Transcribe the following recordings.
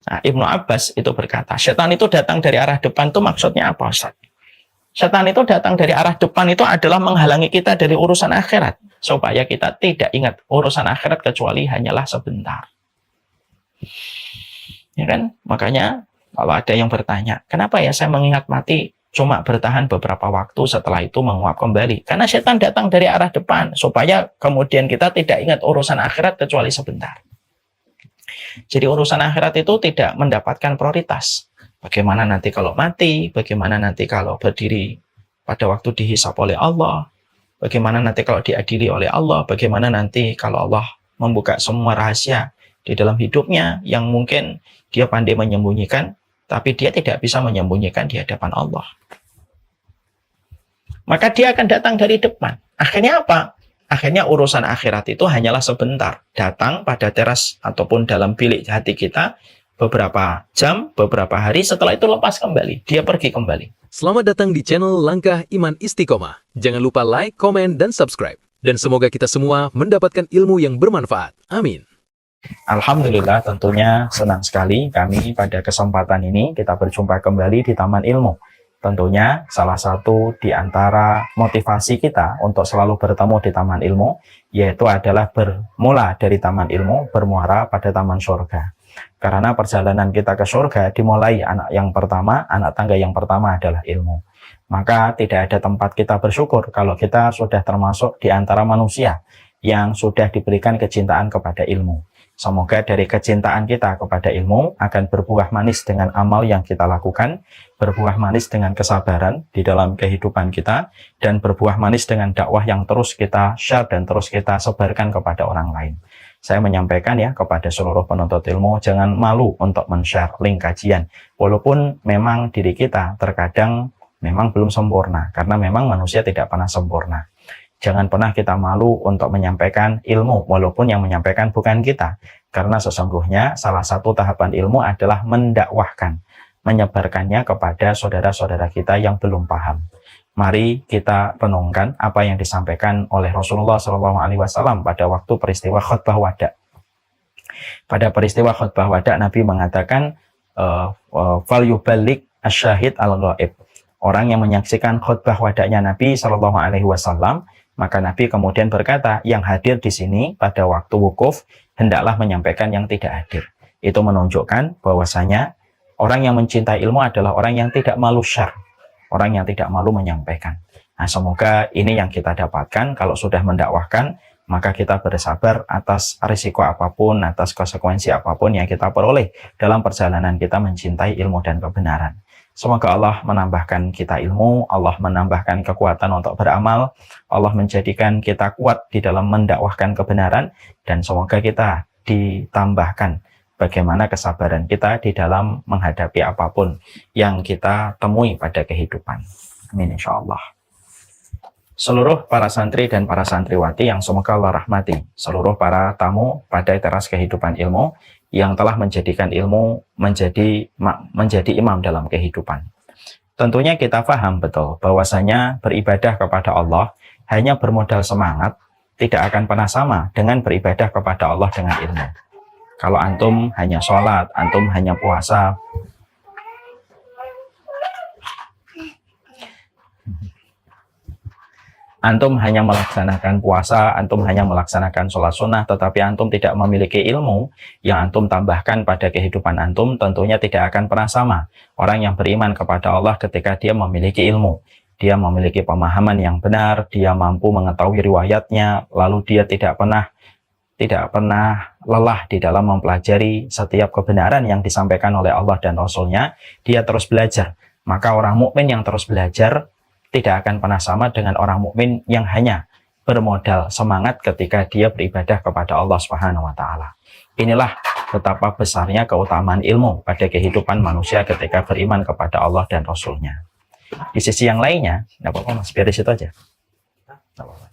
Nah, Ibnu Abbas itu berkata, setan itu datang dari arah depan itu maksudnya apa, Ustaz? Setan itu datang dari arah depan itu adalah menghalangi kita dari urusan akhirat, supaya kita tidak ingat urusan akhirat kecuali hanyalah sebentar. Ya kan? Makanya kalau ada yang bertanya, kenapa ya saya mengingat mati cuma bertahan beberapa waktu, setelah itu menguap kembali? Karena setan datang dari arah depan, supaya kemudian kita tidak ingat urusan akhirat kecuali sebentar. Jadi urusan akhirat itu tidak mendapatkan prioritas. Bagaimana nanti kalau mati, bagaimana nanti kalau berdiri pada waktu dihisap oleh Allah, bagaimana nanti kalau diadili oleh Allah, bagaimana nanti kalau Allah membuka semua rahasia di dalam hidupnya yang mungkin dia pandai menyembunyikan, tapi dia tidak bisa menyembunyikan di hadapan Allah. Maka dia akan datang dari depan. Akhirnya apa? Akhirnya urusan akhirat itu hanyalah sebentar. Datang pada teras ataupun dalam bilik hati kita beberapa jam, beberapa hari, setelah itu lepas kembali. Dia pergi kembali. Selamat datang di channel Langkah Iman Istiqomah. Jangan lupa like, komen, dan subscribe. Dan semoga kita semua mendapatkan ilmu yang bermanfaat. Amin. Alhamdulillah, tentunya senang sekali kami pada kesempatan ini kita berjumpa kembali di Taman Ilmu. Tentunya salah satu di antara motivasi kita untuk selalu bertemu di Taman Ilmu, yaitu adalah bermula dari Taman Ilmu, bermuara pada Taman Surga. Karena perjalanan kita ke surga dimulai anak tangga yang pertama adalah ilmu. Maka tidak ada tempat kita bersyukur kalau kita sudah termasuk di antara manusia yang sudah diberikan kecintaan kepada ilmu. Semoga dari kecintaan kita kepada ilmu akan berbuah manis dengan amal yang kita lakukan, berbuah manis dengan kesabaran di dalam kehidupan kita, dan berbuah manis dengan dakwah yang terus kita share dan terus kita sebarkan kepada orang lain. Saya menyampaikan ya kepada seluruh penuntut ilmu, jangan malu untuk men-share link kajian. Walaupun memang diri kita terkadang memang belum sempurna, karena memang manusia tidak pernah sempurna. Jangan pernah kita malu untuk menyampaikan ilmu, walaupun yang menyampaikan bukan kita. Karena sesungguhnya salah satu tahapan ilmu adalah mendakwahkan, menyebarkannya kepada saudara-saudara kita yang belum paham. Mari kita renungkan apa yang disampaikan oleh Rasulullah SAW pada waktu peristiwa khutbah wada. Pada peristiwa khutbah wada, Nabi mengatakan, "Fal yuballigh asyahid al-ghaib." Orang yang menyaksikan khutbah wadanya Nabi SAW, maka Nabi kemudian berkata, yang hadir di sini pada waktu wukuf, hendaklah menyampaikan yang tidak hadir. Itu menunjukkan bahwasanya orang yang mencintai ilmu adalah orang yang tidak malu share, orang yang tidak malu menyampaikan. Nah, semoga ini yang kita dapatkan kalau sudah mendakwahkan, maka kita bersabar atas risiko apapun, atas konsekuensi apapun yang kita peroleh dalam perjalanan kita mencintai ilmu dan kebenaran. Semoga Allah menambahkan kita ilmu, Allah menambahkan kekuatan untuk beramal, Allah menjadikan kita kuat di dalam mendakwahkan kebenaran, dan semoga kita ditambahkan bagaimana kesabaran kita di dalam menghadapi apapun yang kita temui pada kehidupan. Amin insyaallah. Seluruh para santri dan para santriwati yang semoga Allah rahmati, seluruh para tamu pada teras kehidupan ilmu yang telah menjadikan ilmu menjadi imam dalam kehidupan. Tentunya kita paham betul bahwasanya beribadah kepada Allah hanya bermodal semangat tidak akan pernah sama dengan beribadah kepada Allah dengan ilmu. Kalau antum hanya sholat, antum hanya puasa, antum hanya melaksanakan puasa, antum hanya melaksanakan sholat sunnah, tetapi antum tidak memiliki ilmu yang antum tambahkan pada kehidupan antum, tentunya tidak akan pernah sama. Orang yang beriman kepada Allah ketika dia memiliki ilmu, dia memiliki pemahaman yang benar, dia mampu mengetahui riwayatnya, lalu dia tidak pernah lelah di dalam mempelajari setiap kebenaran yang disampaikan oleh Allah dan Rasul-Nya, dia terus belajar. Maka orang mukmin yang terus belajar tidak akan pernah sama dengan orang mukmin yang hanya bermodal semangat ketika dia beribadah kepada Allah Subhanahu wa taala. Inilah betapa besarnya keutamaan ilmu pada kehidupan manusia ketika beriman kepada Allah dan Rasul-Nya. Di sisi yang lainnya, enggak apa-apa Mas, biar di situ aja. Enggak apa-apa.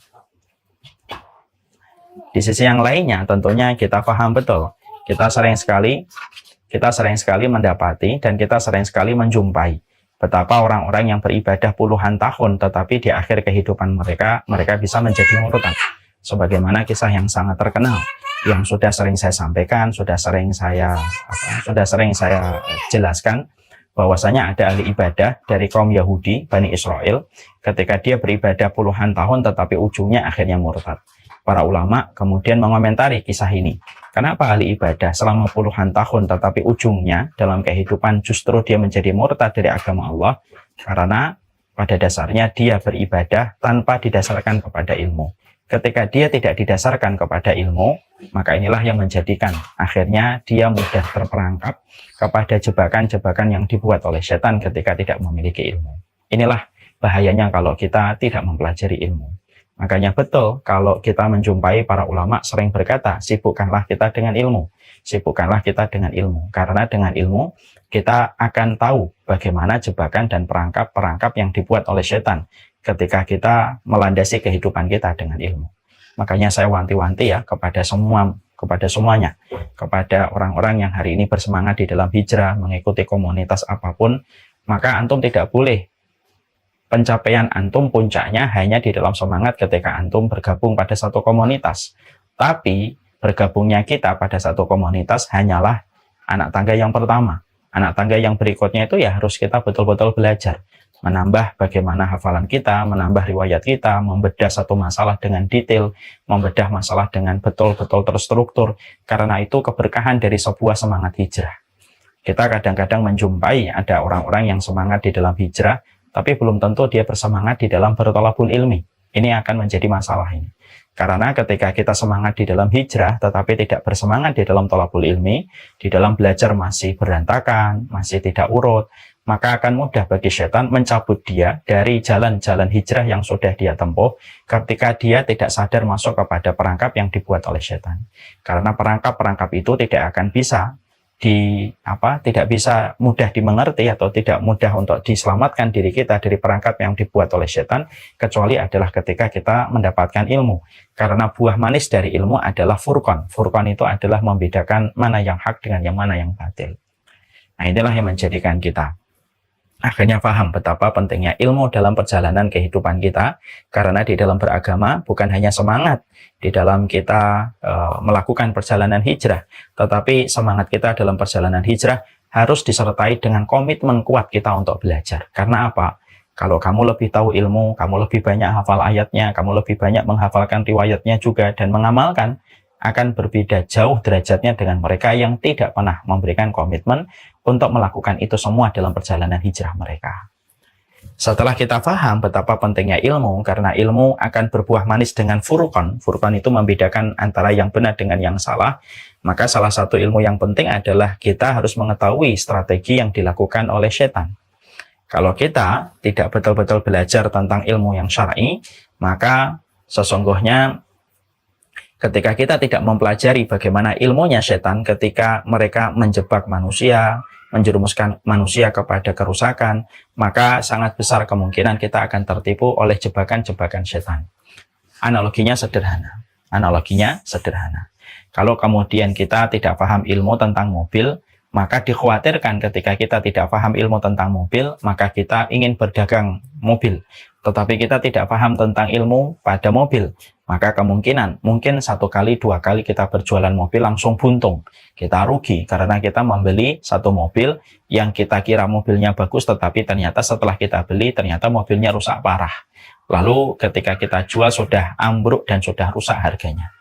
Di sisi yang lainnya tentunya kita paham betul. Kita sering sekali mendapati dan kita sering sekali menjumpai betapa orang-orang yang beribadah puluhan tahun tetapi di akhir kehidupan mereka bisa menjadi murtad. Sebagaimana kisah yang sangat terkenal yang sudah sering saya sampaikan, sudah sering saya jelaskan, bahwasanya ada ahli ibadah dari kaum Yahudi, Bani Israel, ketika dia beribadah puluhan tahun tetapi ujungnya akhirnya murtad. Para ulama kemudian mengomentari kisah ini. Kenapa ahli ibadah selama puluhan tahun tetapi ujungnya dalam kehidupan justru dia menjadi murtad dari agama Allah? Karena pada dasarnya dia beribadah tanpa didasarkan kepada ilmu. Ketika dia tidak didasarkan kepada ilmu, maka inilah yang menjadikan akhirnya dia mudah terperangkap kepada jebakan-jebakan yang dibuat oleh setan ketika tidak memiliki ilmu. Inilah bahayanya kalau kita tidak mempelajari ilmu. Makanya betul kalau kita menjumpai para ulama sering berkata, sibukkanlah kita dengan ilmu. Sibukkanlah kita dengan ilmu. Karena dengan ilmu kita akan tahu bagaimana jebakan dan perangkap-perangkap yang dibuat oleh setan ketika kita melandasi kehidupan kita dengan ilmu. Makanya saya wanti-wanti ya kepada semuanya, kepada orang-orang yang hari ini bersemangat di dalam hijrah, mengikuti komunitas apapun, maka antum tidak boleh pencapaian antum puncaknya hanya di dalam semangat ketika antum bergabung pada satu komunitas. Tapi bergabungnya kita pada satu komunitas hanyalah anak tangga yang pertama. Anak tangga yang berikutnya itu ya harus kita betul-betul belajar. Menambah bagaimana hafalan kita, menambah riwayat kita, membedah satu masalah dengan detail, membedah masalah dengan betul-betul terstruktur. Karena itu keberkahan dari sebuah semangat hijrah. Kita kadang-kadang menjumpai ada orang-orang yang semangat di dalam hijrah, tapi belum tentu dia bersemangat di dalam bertolabul ilmi. Ini akan menjadi masalah ini. Karena ketika kita semangat di dalam hijrah, tetapi tidak bersemangat di dalam tolabul ilmi, di dalam belajar masih berantakan, masih tidak urut, maka akan mudah bagi setan mencabut dia dari jalan-jalan hijrah yang sudah dia tempuh ketika dia tidak sadar masuk kepada perangkap yang dibuat oleh setan. Karena perangkap-perangkap itu tidak akan bisa tidak bisa mudah dimengerti atau tidak mudah untuk diselamatkan diri kita dari perangkap yang dibuat oleh setan, kecuali adalah ketika kita mendapatkan ilmu. Karena buah manis dari ilmu adalah furqan. Furqan itu adalah membedakan mana yang hak dengan yang mana yang batil. Nah, inilah yang menjadikan kita akhirnya paham betapa pentingnya ilmu dalam perjalanan kehidupan kita, karena di dalam beragama bukan hanya semangat di dalam kita melakukan perjalanan hijrah, tetapi semangat kita dalam perjalanan hijrah harus disertai dengan komitmen kuat kita untuk belajar. Karena apa? Kalau kamu lebih tahu ilmu, kamu lebih banyak hafal ayatnya, kamu lebih banyak menghafalkan riwayatnya juga dan mengamalkan, akan berbeda jauh derajatnya dengan mereka yang tidak pernah memberikan komitmen untuk melakukan itu semua dalam perjalanan hijrah mereka. Setelah kita paham betapa pentingnya ilmu, karena ilmu akan berbuah manis dengan furqan. Furqan itu membedakan antara yang benar dengan yang salah. Maka salah satu ilmu yang penting adalah kita harus mengetahui strategi yang dilakukan oleh setan. Kalau kita tidak betul-betul belajar tentang ilmu yang syar'i, maka sesungguhnya ketika kita tidak mempelajari bagaimana ilmunya setan ketika mereka menjebak manusia, menjerumuskan manusia kepada kerusakan, maka sangat besar kemungkinan kita akan tertipu oleh jebakan-jebakan setan. Analoginya sederhana. Kalau kemudian kita tidak paham ilmu tentang mobil, maka dikhawatirkan ketika kita tidak paham ilmu tentang mobil, maka kita ingin berdagang mobil, tetapi kita tidak paham tentang ilmu pada mobil, maka kemungkinan mungkin 1 kali 2 kali kita berjualan mobil langsung buntung. Kita rugi karena kita membeli satu mobil yang kita kira mobilnya bagus, tetapi ternyata setelah kita beli ternyata mobilnya rusak parah. Lalu ketika kita jual sudah ambruk dan sudah rusak harganya.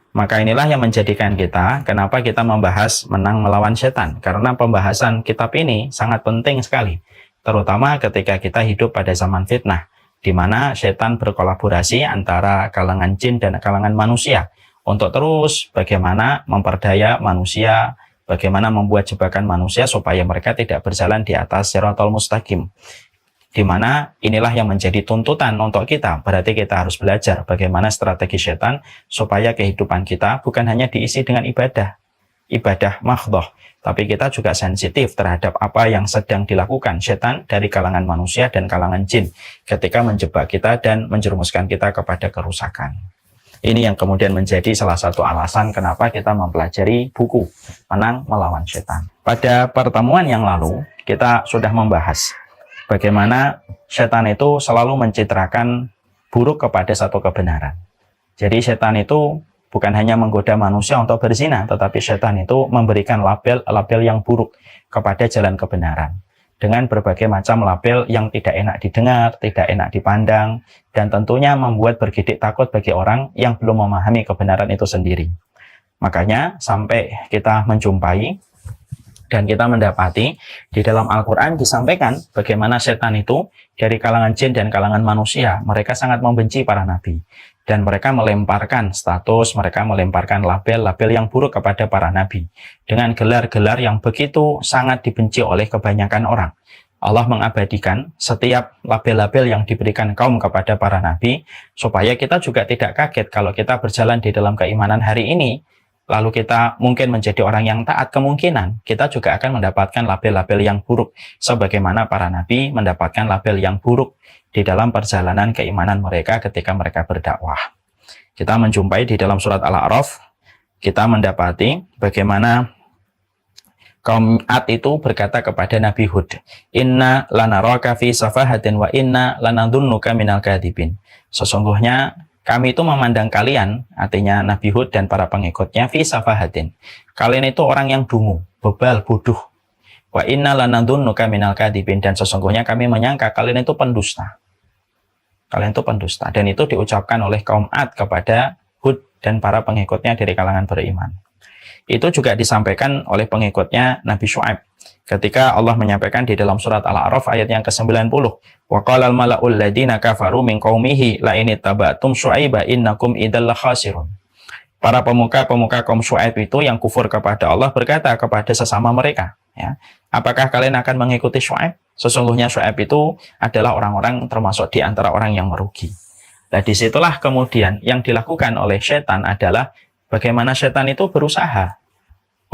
Maka inilah yang menjadikan kita, kenapa kita membahas menang melawan setan. Karena pembahasan kitab ini sangat penting sekali. Terutama ketika kita hidup pada zaman fitnah, di mana setan berkolaborasi antara kalangan jin dan kalangan manusia untuk terus bagaimana memperdaya manusia, bagaimana membuat jebakan manusia supaya mereka tidak berjalan di atas siratal mustaqim. Di mana inilah yang menjadi tuntutan untuk kita. Berarti kita harus belajar bagaimana strategi setan supaya kehidupan kita bukan hanya diisi dengan ibadah mahdhah, tapi kita juga sensitif terhadap apa yang sedang dilakukan setan dari kalangan manusia dan kalangan jin ketika menjebak kita dan menjerumuskan kita kepada kerusakan. Ini yang kemudian menjadi salah satu alasan kenapa kita mempelajari buku Menang Melawan Setan. Pada pertemuan yang lalu kita sudah membahas bagaimana setan itu selalu mencitrakan buruk kepada satu kebenaran. Jadi setan itu bukan hanya menggoda manusia untuk berzina, tetapi setan itu memberikan label-label yang buruk kepada jalan kebenaran. Dengan berbagai macam label yang tidak enak didengar, tidak enak dipandang, dan tentunya membuat bergidik takut bagi orang yang belum memahami kebenaran itu sendiri. Makanya sampai kita menjumpai dan kita mendapati di dalam Al-Quran disampaikan bagaimana setan itu dari kalangan jin dan kalangan manusia, mereka sangat membenci para nabi. Dan mereka melemparkan status, mereka melemparkan label-label yang buruk kepada para nabi. Dengan gelar-gelar yang begitu sangat dibenci oleh kebanyakan orang. Allah mengabadikan setiap label-label yang diberikan kaum kepada para nabi, supaya kita juga tidak kaget kalau kita berjalan di dalam keimanan hari ini, lalu kita mungkin menjadi orang yang taat, kemungkinan kita juga akan mendapatkan label-label yang buruk, sebagaimana para nabi mendapatkan label yang buruk di dalam perjalanan keimanan mereka ketika mereka berdakwah. Kita menjumpai di dalam surat Al-A'raf, kita mendapati bagaimana kaum Ad itu berkata kepada Nabi Hud, "Inna lanaraka fi safahatin wa inna lanadhunnuka minal kadhibin." Sesungguhnya kami itu memandang kalian, artinya Nabi Hud dan para pengikutnya, fi safahatin. Kalian itu orang yang dungu, bebal, bodoh. Wa inna lanadhunnuka minal kadhibin, dan sesungguhnya kami menyangka kalian itu pendusta. Kalian itu pendusta. Dan itu diucapkan oleh kaum Ad kepada Hud dan para pengikutnya dari kalangan beriman. Itu juga disampaikan oleh pengikutnya Nabi Syu'aib. Ketika Allah menyampaikan di dalam surat Al-A'raf ayat yang ke-90, wa qalal mala'ul ladina kafaru min qaumihi la in ittaba'tum syu'aiba innakum idzal khasirun. Para pemuka-pemuka kaum Syu'aib itu yang kufur kepada Allah berkata kepada sesama mereka, ya, apakah kalian akan mengikuti Syu'aib? Sesungguhnya Syu'aib itu adalah orang-orang termasuk di antara orang yang merugi. Nah, disitulah kemudian yang dilakukan oleh setan adalah bagaimana setan itu berusaha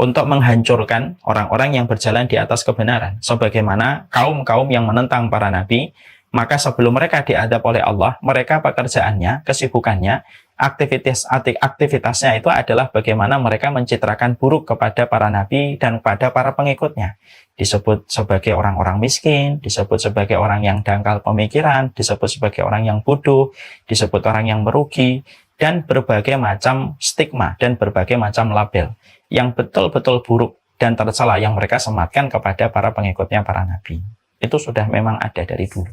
untuk menghancurkan orang-orang yang berjalan di atas kebenaran. Sebagaimana kaum-kaum yang menentang para nabi, maka sebelum mereka diadab oleh Allah, mereka pekerjaannya, kesibukannya, aktivitasnya itu adalah bagaimana mereka mencitrakan buruk kepada para nabi dan kepada para pengikutnya. Disebut sebagai orang-orang miskin, disebut sebagai orang yang dangkal pemikiran, disebut sebagai orang yang bodoh, disebut orang yang merugi, dan berbagai macam stigma dan berbagai macam label yang betul-betul buruk dan tercela yang mereka sematkan kepada para pengikutnya para nabi. Itu sudah memang ada dari dulu,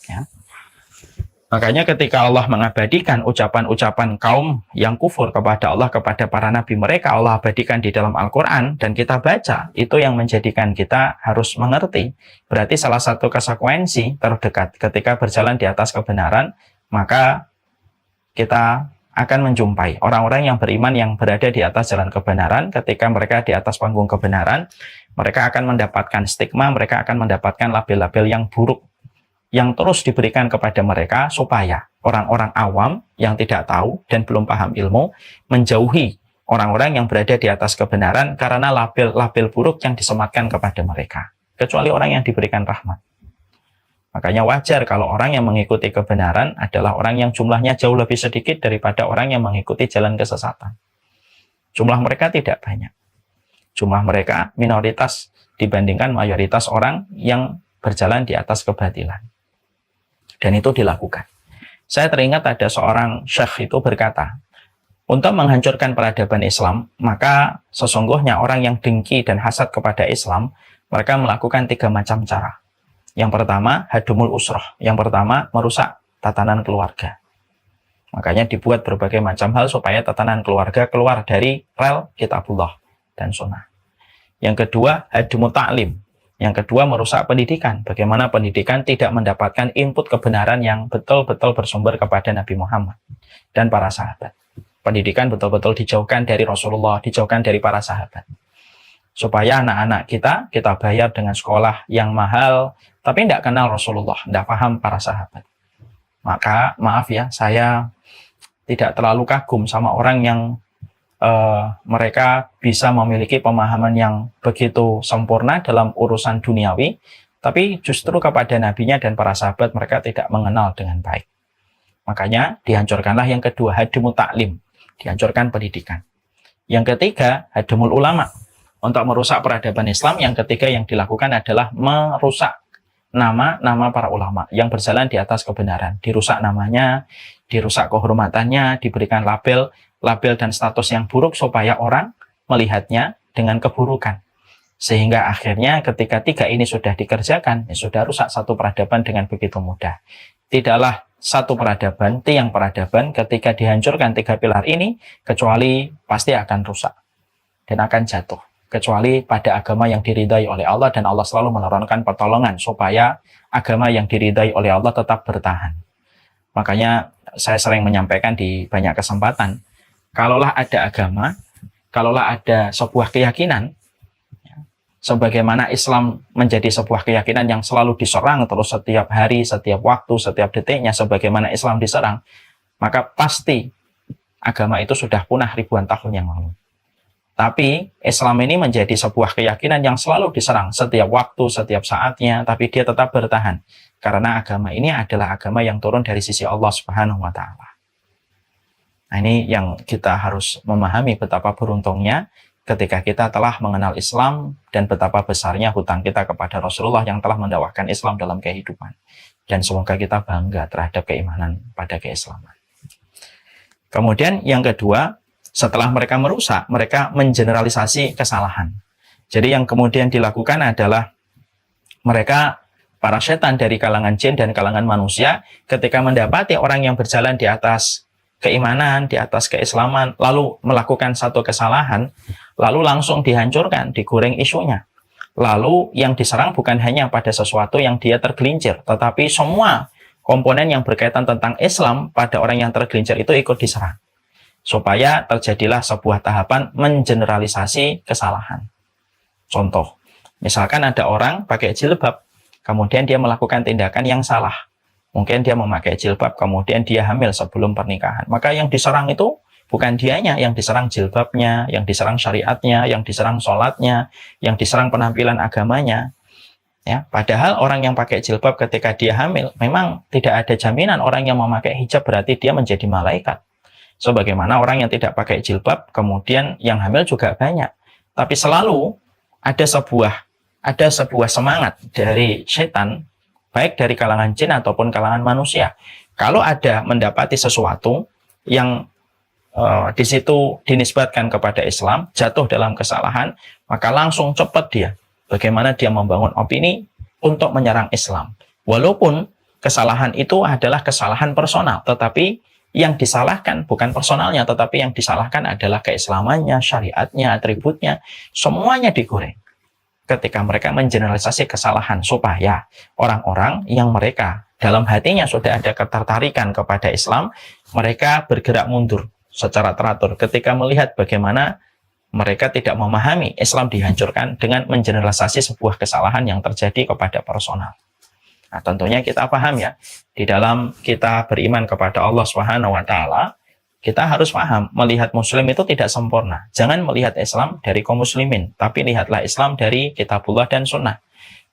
ya. Makanya ketika Allah mengabadikan ucapan-ucapan kaum yang kufur kepada Allah, kepada para nabi mereka, Allah abadikan di dalam Al-Quran dan kita baca, itu yang menjadikan kita harus mengerti. Berarti salah satu konsekuensi terdekat ketika berjalan di atas kebenaran, maka kita akan menjumpai orang-orang yang beriman yang berada di atas jalan kebenaran. Ketika mereka di atas panggung kebenaran, mereka akan mendapatkan stigma, mereka akan mendapatkan label-label yang buruk yang terus diberikan kepada mereka supaya orang-orang awam yang tidak tahu dan belum paham ilmu menjauhi orang-orang yang berada di atas kebenaran karena label-label buruk yang disematkan kepada mereka, kecuali orang yang diberikan rahmat. Makanya wajar kalau orang yang mengikuti kebenaran adalah orang yang jumlahnya jauh lebih sedikit daripada orang yang mengikuti jalan kesesatan. Jumlah mereka tidak banyak. Jumlah mereka minoritas dibandingkan mayoritas orang yang berjalan di atas kebatilan. Dan itu dilakukan. Saya teringat ada seorang syekh itu berkata, untuk menghancurkan peradaban Islam, maka sesungguhnya orang yang dengki dan hasad kepada Islam, mereka melakukan 3 macam cara. Yang pertama, hadumul usroh. Yang pertama, merusak tatanan keluarga. Makanya dibuat berbagai macam hal supaya tatanan keluarga keluar dari rel kitabullah dan sunnah. Yang kedua, hadumul ta'lim. Yang kedua, merusak pendidikan. Bagaimana pendidikan tidak mendapatkan input kebenaran yang betul-betul bersumber kepada Nabi Muhammad dan para sahabat. Pendidikan betul-betul dijauhkan dari Rasulullah, dijauhkan dari para sahabat. Supaya anak-anak kita bayar dengan sekolah yang mahal, tapi tidak kenal Rasulullah, tidak paham para sahabat. Maka maaf ya, saya tidak terlalu kagum sama orang yang mereka bisa memiliki pemahaman yang begitu sempurna dalam urusan duniawi, tapi justru kepada nabinya dan para sahabat mereka tidak mengenal dengan baik. Makanya dihancurkanlah yang kedua, hadumul ta'lim, dihancurkan pendidikan. Yang ketiga, hadumul ulama. Untuk merusak peradaban Islam, yang ketiga yang dilakukan adalah merusak nama-nama para ulama yang berjalan di atas kebenaran. Dirusak namanya, dirusak kehormatannya, diberikan label dan status yang buruk supaya orang melihatnya dengan keburukan. Sehingga akhirnya ketika tiga ini sudah dikerjakan, ya sudah rusak satu peradaban dengan begitu mudah. Tidaklah satu peradaban, tiang peradaban ketika dihancurkan tiga pilar ini, kecuali pasti akan rusak dan akan jatuh. Kecuali pada agama yang diridai oleh Allah, dan Allah selalu menurunkan pertolongan supaya agama yang diridai oleh Allah tetap bertahan. Makanya saya sering menyampaikan di banyak kesempatan, kalaulah ada agama, kalaulah ada sebuah keyakinan, sebagaimana Islam menjadi sebuah keyakinan yang selalu diserang terus setiap hari, setiap waktu, setiap detiknya, sebagaimana Islam diserang, maka pasti agama itu sudah punah ribuan tahun yang lalu. Tapi Islam ini menjadi sebuah keyakinan yang selalu diserang setiap waktu, setiap saatnya, tapi dia tetap bertahan. Karena agama ini adalah agama yang turun dari sisi Allah Subhanahu wa Ta'ala. Nah, ini yang kita harus memahami betapa beruntungnya ketika kita telah mengenal Islam dan betapa besarnya hutang kita kepada Rasulullah yang telah mendakwahkan Islam dalam kehidupan. Dan semoga kita bangga terhadap keimanan pada keislaman. Kemudian yang kedua, setelah mereka merusak, mereka mengeneralisasi kesalahan. Jadi yang kemudian dilakukan adalah mereka, para setan dari kalangan jin dan kalangan manusia, ketika mendapati orang yang berjalan di atas keimanan, di atas keislaman, lalu melakukan satu kesalahan, lalu langsung dihancurkan, digoreng isunya. Lalu yang diserang bukan hanya pada sesuatu yang dia tergelincir, tetapi semua komponen yang berkaitan tentang Islam pada orang yang tergelincir itu ikut diserang. Supaya terjadilah sebuah tahapan mengeneralisasi kesalahan. Contoh, misalkan ada orang pakai jilbab, kemudian dia melakukan tindakan yang salah. Mungkin dia memakai jilbab, kemudian dia hamil sebelum pernikahan. Maka yang diserang itu bukan dianya, yang diserang jilbabnya, yang diserang syariatnya, yang diserang sholatnya, yang diserang penampilan agamanya. Ya, padahal orang yang pakai jilbab ketika dia hamil, memang tidak ada jaminan orang yang memakai hijab berarti dia menjadi malaikat. Sebagaimana orang yang tidak pakai jilbab, kemudian yang hamil juga banyak. Tapi selalu ada sebuah semangat dari setan, baik dari kalangan jin ataupun kalangan manusia. Kalau ada mendapati sesuatu yang di situ dinisbatkan kepada Islam, jatuh dalam kesalahan, maka langsung cepat dia. Bagaimana dia membangun opini untuk menyerang Islam. Walaupun kesalahan itu adalah kesalahan personal, tetapi yang disalahkan bukan personalnya, tetapi yang disalahkan adalah keislamannya, syariatnya, atributnya, semuanya digoreng. Ketika mereka mengeneralisasi kesalahan, supaya orang-orang yang mereka dalam hatinya sudah ada ketertarikan kepada Islam, mereka bergerak mundur secara teratur ketika melihat bagaimana mereka tidak memahami Islam dihancurkan dengan mengeneralisasi sebuah kesalahan yang terjadi kepada personal. Nah, tentunya kita paham ya, di dalam kita beriman kepada Allah Subhanahu wa Ta'ala, kita harus paham, melihat Muslim itu tidak sempurna. Jangan melihat Islam dari kaum muslimin, tapi lihatlah Islam dari Kitabullah dan Sunnah.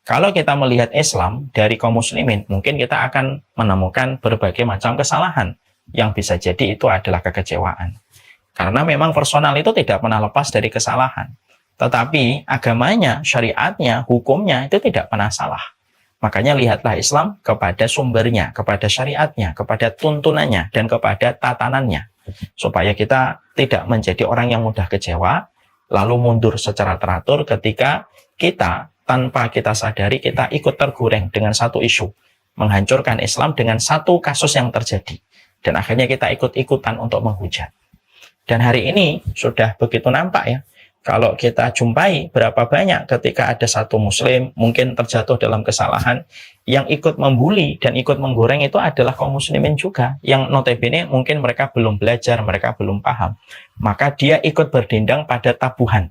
Kalau kita melihat Islam dari kaum muslimin, mungkin kita akan menemukan berbagai macam kesalahan, yang bisa jadi itu adalah kekecewaan. Karena memang personal itu tidak pernah lepas dari kesalahan. Tetapi agamanya, syariatnya, hukumnya itu tidak pernah salah. Makanya lihatlah Islam kepada sumbernya, kepada syariatnya, kepada tuntunannya, dan kepada tatanannya. Supaya kita tidak menjadi orang yang mudah kecewa, lalu mundur secara teratur ketika kita, tanpa kita sadari, kita ikut tergoreng dengan satu isu. Menghancurkan Islam dengan satu kasus yang terjadi. Dan akhirnya kita ikut-ikutan untuk menghujat. Dan hari ini sudah begitu nampak ya. Kalau kita jumpai berapa banyak ketika ada satu muslim mungkin terjatuh dalam kesalahan, yang ikut membuli dan ikut menggoreng itu adalah kaum muslimin juga, yang notabene mungkin mereka belum belajar, mereka belum paham. Maka dia ikut berdendang pada tabuhan,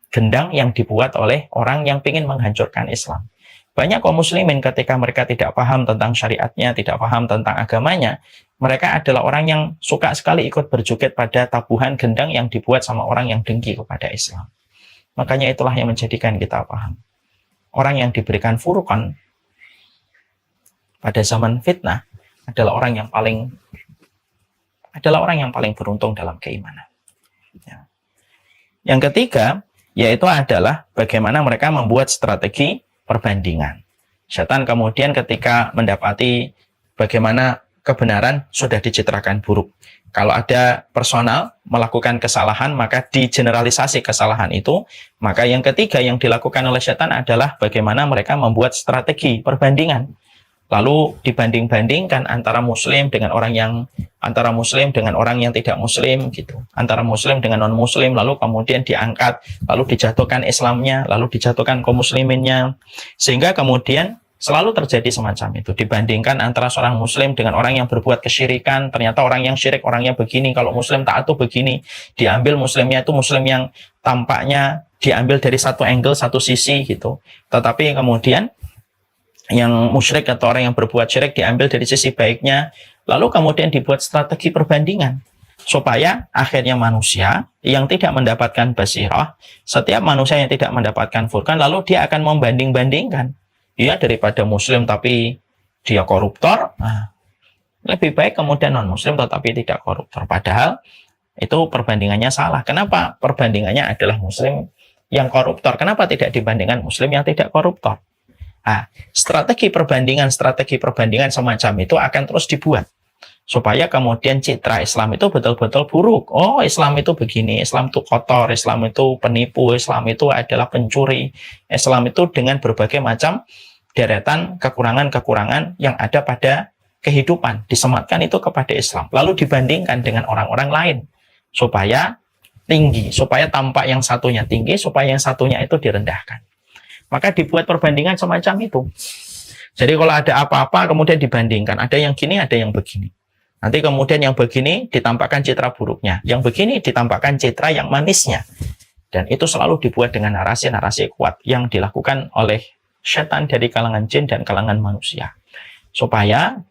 gendang yang dibuat oleh orang yang ingin menghancurkan Islam. Banyak kaum muslimin ketika mereka tidak paham tentang syariatnya, tidak paham tentang agamanya, mereka adalah orang yang suka sekali ikut berjoget pada tabuhan gendang yang dibuat sama orang yang dengki kepada Islam. Makanya itulah yang menjadikan kita paham. Orang yang diberikan furqan pada zaman fitnah adalah orang yang paling beruntung dalam keimanan. Ya. Yang ketiga, yaitu adalah bagaimana mereka membuat strategi perbandingan. Setan kemudian ketika mendapati bagaimana kebenaran sudah dicitrakan buruk. Kalau ada personal melakukan kesalahan, maka digeneralisasi kesalahan itu. Maka yang ketiga yang dilakukan oleh setan adalah bagaimana mereka membuat strategi perbandingan. Lalu dibanding-bandingkan antara muslim dengan orang yang tidak muslim gitu. Antara muslim dengan non muslim, lalu kemudian diangkat, lalu dijatuhkan Islamnya, lalu dijatuhkan kaum musliminnya. Sehingga kemudian selalu terjadi semacam itu. Dibandingkan antara seorang muslim dengan orang yang berbuat kesyirikan, ternyata orang yang syirik orangnya begini, kalau muslim taat tuh begini. Diambil muslimnya itu muslim yang tampaknya diambil dari satu angle, satu sisi gitu. Tetapi kemudian yang musyrik atau orang yang berbuat syirik diambil dari sisi baiknya, lalu kemudian dibuat strategi perbandingan supaya akhirnya manusia yang tidak mendapatkan basirah, setiap manusia yang tidak mendapatkan furqan, lalu dia akan membanding-bandingkan, ya daripada muslim tapi dia koruptor, lebih baik kemudian non muslim tetapi tidak koruptor. Padahal itu perbandingannya salah. Kenapa perbandingannya adalah muslim yang koruptor? Kenapa tidak dibandingkan muslim yang tidak koruptor? Strategi perbandingan semacam itu akan terus dibuat supaya kemudian citra Islam itu betul-betul buruk. Oh, Islam itu begini, Islam itu kotor, Islam itu penipu, Islam itu adalah pencuri, Islam itu dengan berbagai macam deretan kekurangan-kekurangan yang ada pada kehidupan disematkan itu kepada Islam, lalu dibandingkan dengan orang-orang lain supaya tinggi, supaya tampak yang satunya tinggi, supaya yang satunya itu direndahkan. Maka dibuat perbandingan semacam itu. Jadi kalau ada apa-apa kemudian dibandingkan. Ada yang gini, ada yang begini. Nanti kemudian yang begini ditampakkan citra buruknya. Yang begini ditampakkan citra yang manisnya. Dan itu selalu dibuat dengan narasi-narasi kuat yang dilakukan oleh setan dari kalangan jin dan kalangan manusia. Supaya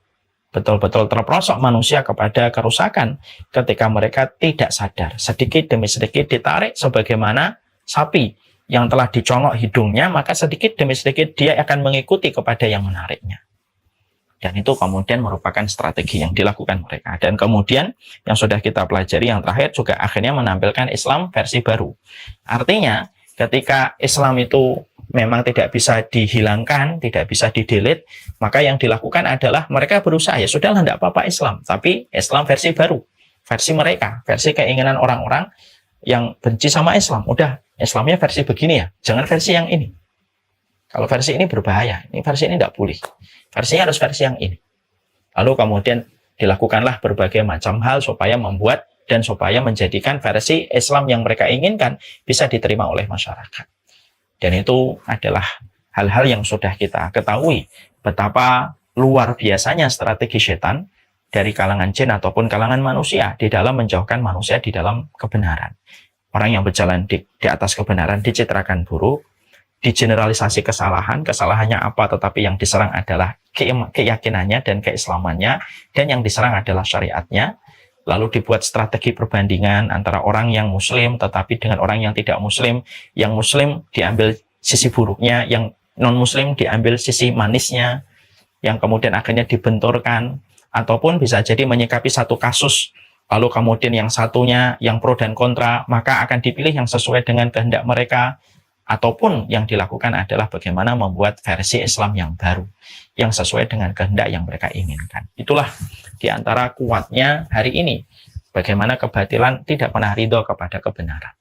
betul-betul terperosok manusia kepada kerusakan ketika mereka tidak sadar. Sedikit demi sedikit ditarik sebagaimana sapi yang telah dicongok hidungnya, maka sedikit demi sedikit dia akan mengikuti kepada yang menariknya. Dan itu kemudian merupakan strategi yang dilakukan mereka. Dan kemudian yang sudah kita pelajari yang terakhir juga akhirnya menampilkan Islam versi baru. Artinya ketika Islam itu memang tidak bisa dihilangkan, tidak bisa di-delete, maka yang dilakukan adalah mereka berusaha, ya sudahlah tidak apa-apa Islam, tapi Islam versi baru, versi mereka, versi keinginan orang-orang yang benci sama Islam. Udah, Islamnya versi begini ya, jangan versi yang ini. Kalau versi ini berbahaya, ini versi ini tidak boleh. Versinya harus versi yang ini. Lalu kemudian dilakukanlah berbagai macam hal supaya membuat dan supaya menjadikan versi Islam yang mereka inginkan bisa diterima oleh masyarakat. Dan itu adalah hal-hal yang sudah kita ketahui betapa luar biasanya strategi setan dari kalangan jin ataupun kalangan manusia di dalam menjauhkan manusia di dalam kebenaran. Orang yang berjalan di atas kebenaran dicitrakan buruk, digeneralisasi kesalahannya apa, tetapi yang diserang adalah keyakinannya dan keislamannya, dan yang diserang adalah syariatnya. Lalu dibuat strategi perbandingan antara orang yang muslim tetapi dengan orang yang tidak muslim. Yang muslim diambil sisi buruknya, yang non muslim diambil sisi manisnya, yang kemudian akhirnya dibenturkan, ataupun bisa jadi menyikapi satu kasus, lalu kemudian yang satunya yang pro dan kontra, maka akan dipilih yang sesuai dengan kehendak mereka. Ataupun yang dilakukan adalah bagaimana membuat versi Islam yang baru, yang sesuai dengan kehendak yang mereka inginkan. Itulah diantara kuatnya hari ini, bagaimana kebatilan tidak pernah ridho kepada kebenaran.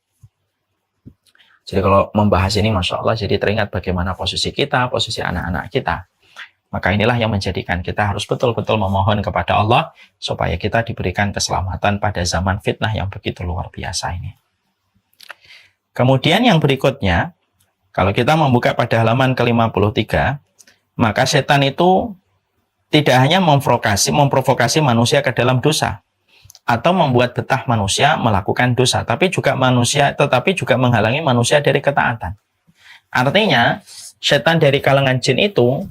Jadi kalau membahas ini, Masya Allah, jadi teringat bagaimana posisi kita, posisi anak-anak kita. Maka inilah yang menjadikan kita harus betul-betul memohon kepada Allah supaya kita diberikan keselamatan pada zaman fitnah yang begitu luar biasa ini. Kemudian yang berikutnya, kalau kita membuka pada halaman ke-53, maka setan itu tidak hanya memprovokasi manusia ke dalam dosa atau membuat betah manusia melakukan dosa, tetapi juga menghalangi manusia dari ketaatan. Artinya, setan dari kalangan jin itu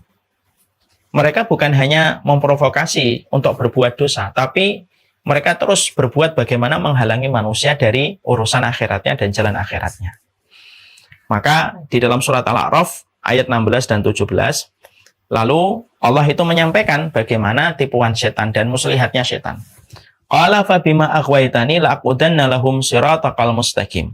mereka bukan hanya memprovokasi untuk berbuat dosa, tapi mereka terus berbuat bagaimana menghalangi manusia dari urusan akhiratnya dan jalan akhiratnya. Maka di dalam surat Al-A'raf ayat 16 dan 17, lalu Allah itu menyampaikan bagaimana tipuan setan dan muslihatnya setan. Qala fa bima aghwaytani la'aqudanna lahum siratal mustaqim.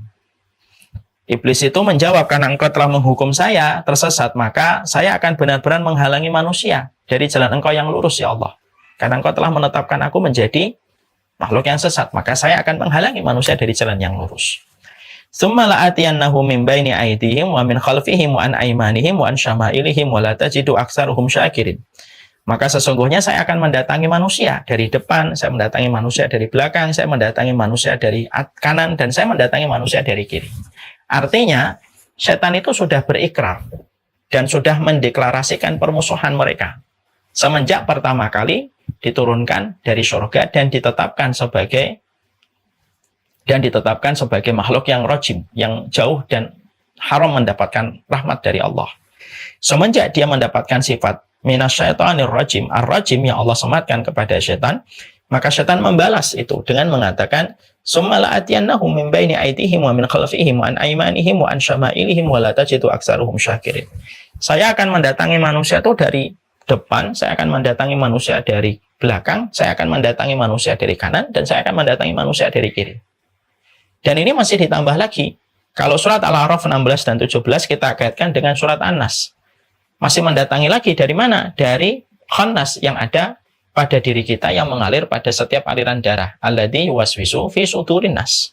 Iblis itu menjawab, karena engkau telah menghukum saya tersesat, maka saya akan benar-benar menghalangi manusia dari jalan engkau yang lurus, ya Allah. Karena engkau telah menetapkan aku menjadi makhluk yang sesat, maka saya akan menghalangi manusia dari jalan yang lurus. Tsumma la'atiyannahum min baini aydihim wa min khalfihim wa an aymanihim wa an syama'ilihim wa la tajidu aktsaruhum syakirin. Maka sesungguhnya saya akan mendatangi manusia dari depan, saya mendatangi manusia dari belakang, saya mendatangi manusia dari kanan, dan saya mendatangi manusia dari kiri. Artinya, setan itu sudah berikrar dan sudah mendeklarasikan permusuhan mereka. Semenjak pertama kali diturunkan dari surga dan ditetapkan sebagai makhluk yang rajim, yang jauh dan haram mendapatkan rahmat dari Allah. Semenjak dia mendapatkan sifat minasyaitonir rajim, ar-rajim yang Allah sematkan kepada setan, maka setan membalas itu dengan mengatakan, "Tsumma la'atiyannahum min baini aydihim wa min khalfihim wa an aymanihim wa an syama'ilihim wa la tajidu aktsaruhum syakirin." Saya akan mendatangi manusia itu dari depan, saya akan mendatangi manusia dari belakang, saya akan mendatangi manusia dari kanan, dan saya akan mendatangi manusia dari kiri. Dan ini masih ditambah lagi. Kalau surat Al-A'raf 16 dan 17 kita kaitkan dengan surat An-Nas. Masih mendatangi lagi dari mana? Dari khannas yang ada pada diri kita yang mengalir pada setiap aliran darah. Alladzi yuwaswisu fi sudurin nas.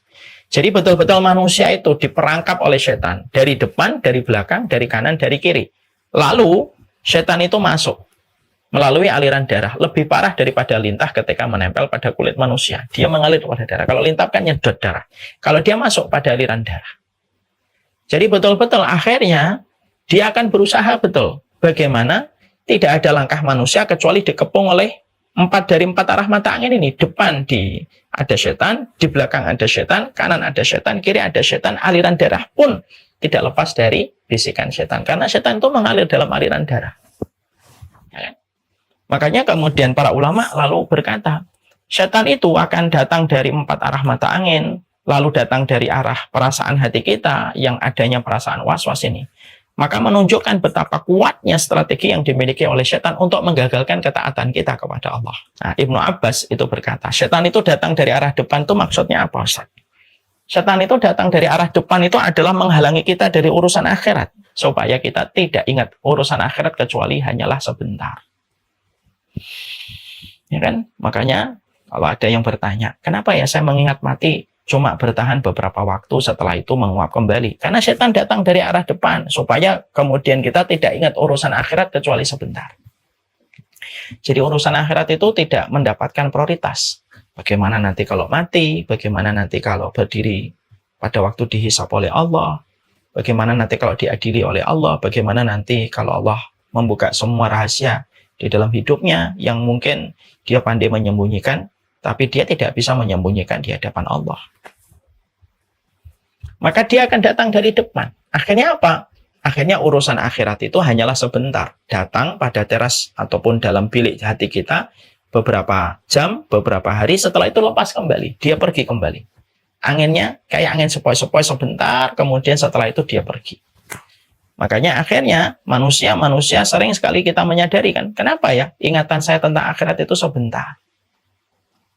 Jadi betul-betul manusia itu diperangkap oleh setan. Dari depan, dari belakang, dari kanan, dari kiri. Lalu setan itu masuk melalui aliran darah. Lebih parah daripada lintah ketika menempel pada kulit manusia. Dia mengalir pada darah. Kalau lintah kan nyedot darah. Kalau dia masuk pada aliran darah. Jadi betul-betul akhirnya dia akan berusaha betul bagaimana tidak ada langkah manusia kecuali dikepung oleh 4 dari 4 arah mata angin ini. Depan ada setan, di belakang ada setan, kanan ada setan, kiri ada setan. Aliran darah pun tidak lepas dari bisikan setan. Karena setan itu mengalir dalam aliran darah. Ya. Makanya kemudian para ulama lalu berkata, setan itu akan datang dari 4 arah mata angin, lalu datang dari arah perasaan hati kita yang adanya perasaan was-was ini. Maka menunjukkan betapa kuatnya strategi yang dimiliki oleh setan untuk menggagalkan ketaatan kita kepada Allah. Nah, Ibnu Abbas itu berkata, setan itu datang dari arah depan itu maksudnya apa, Ustaz? Setan itu datang dari arah depan itu adalah menghalangi kita dari urusan akhirat. Supaya kita tidak ingat urusan akhirat kecuali hanyalah sebentar. Ya kan? Makanya kalau ada yang bertanya, kenapa ya saya mengingat mati cuma bertahan beberapa waktu, setelah itu menguap kembali? Karena setan datang dari arah depan, supaya kemudian kita tidak ingat urusan akhirat kecuali sebentar. Jadi urusan akhirat itu tidak mendapatkan prioritas. Bagaimana nanti kalau mati, bagaimana nanti kalau berdiri pada waktu dihisab oleh Allah, bagaimana nanti kalau diadili oleh Allah, bagaimana nanti kalau Allah membuka semua rahasia di dalam hidupnya yang mungkin dia pandai menyembunyikan, tapi dia tidak bisa menyembunyikan di hadapan Allah. Maka dia akan datang dari depan. Akhirnya apa? Akhirnya urusan akhirat itu hanyalah sebentar. Datang pada teras ataupun dalam bilik hati kita beberapa jam, beberapa hari, setelah itu lepas kembali. Dia pergi kembali. Anginnya kayak angin sepoi-sepoi sebentar, kemudian setelah itu dia pergi. Makanya akhirnya manusia sering sekali kita menyadari kan, kenapa ya ingatan saya tentang akhirat itu sebentar.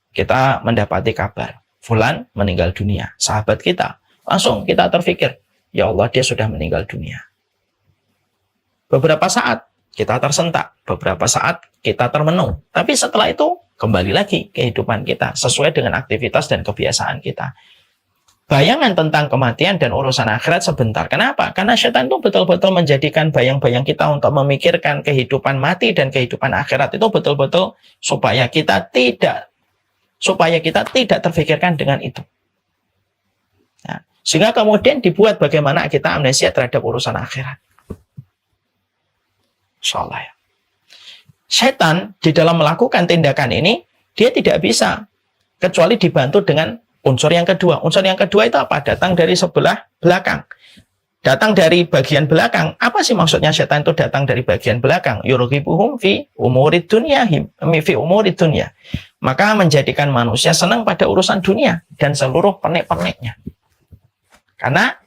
Kita mendapati kabar, fulan meninggal dunia, sahabat kita. Langsung kita terfikir, ya Allah dia sudah meninggal dunia. Beberapa saat kita tersentak, beberapa saat kita termenung. Tapi setelah itu kembali lagi kehidupan kita sesuai dengan aktivitas dan kebiasaan kita. Bayangan tentang kematian dan urusan akhirat sebentar. Kenapa? Karena setan itu betul-betul menjadikan bayang-bayang kita untuk memikirkan kehidupan mati dan kehidupan akhirat itu betul-betul supaya kita tidak terfikirkan dengan itu. Nah, sehingga kemudian dibuat bagaimana kita amnesia terhadap urusan akhirat. Insyaallah ya. Setan di dalam melakukan tindakan ini, dia tidak bisa kecuali dibantu dengan unsur yang kedua. Unsur yang kedua itu apa? Datang dari sebelah belakang. Datang dari bagian belakang. Apa sih maksudnya setan itu datang dari bagian belakang? Yurghibuhum fi umurid dunyahim, fi umurid dunya. Maka menjadikan manusia senang pada urusan dunia dan seluruh pernik-perniknya. Karena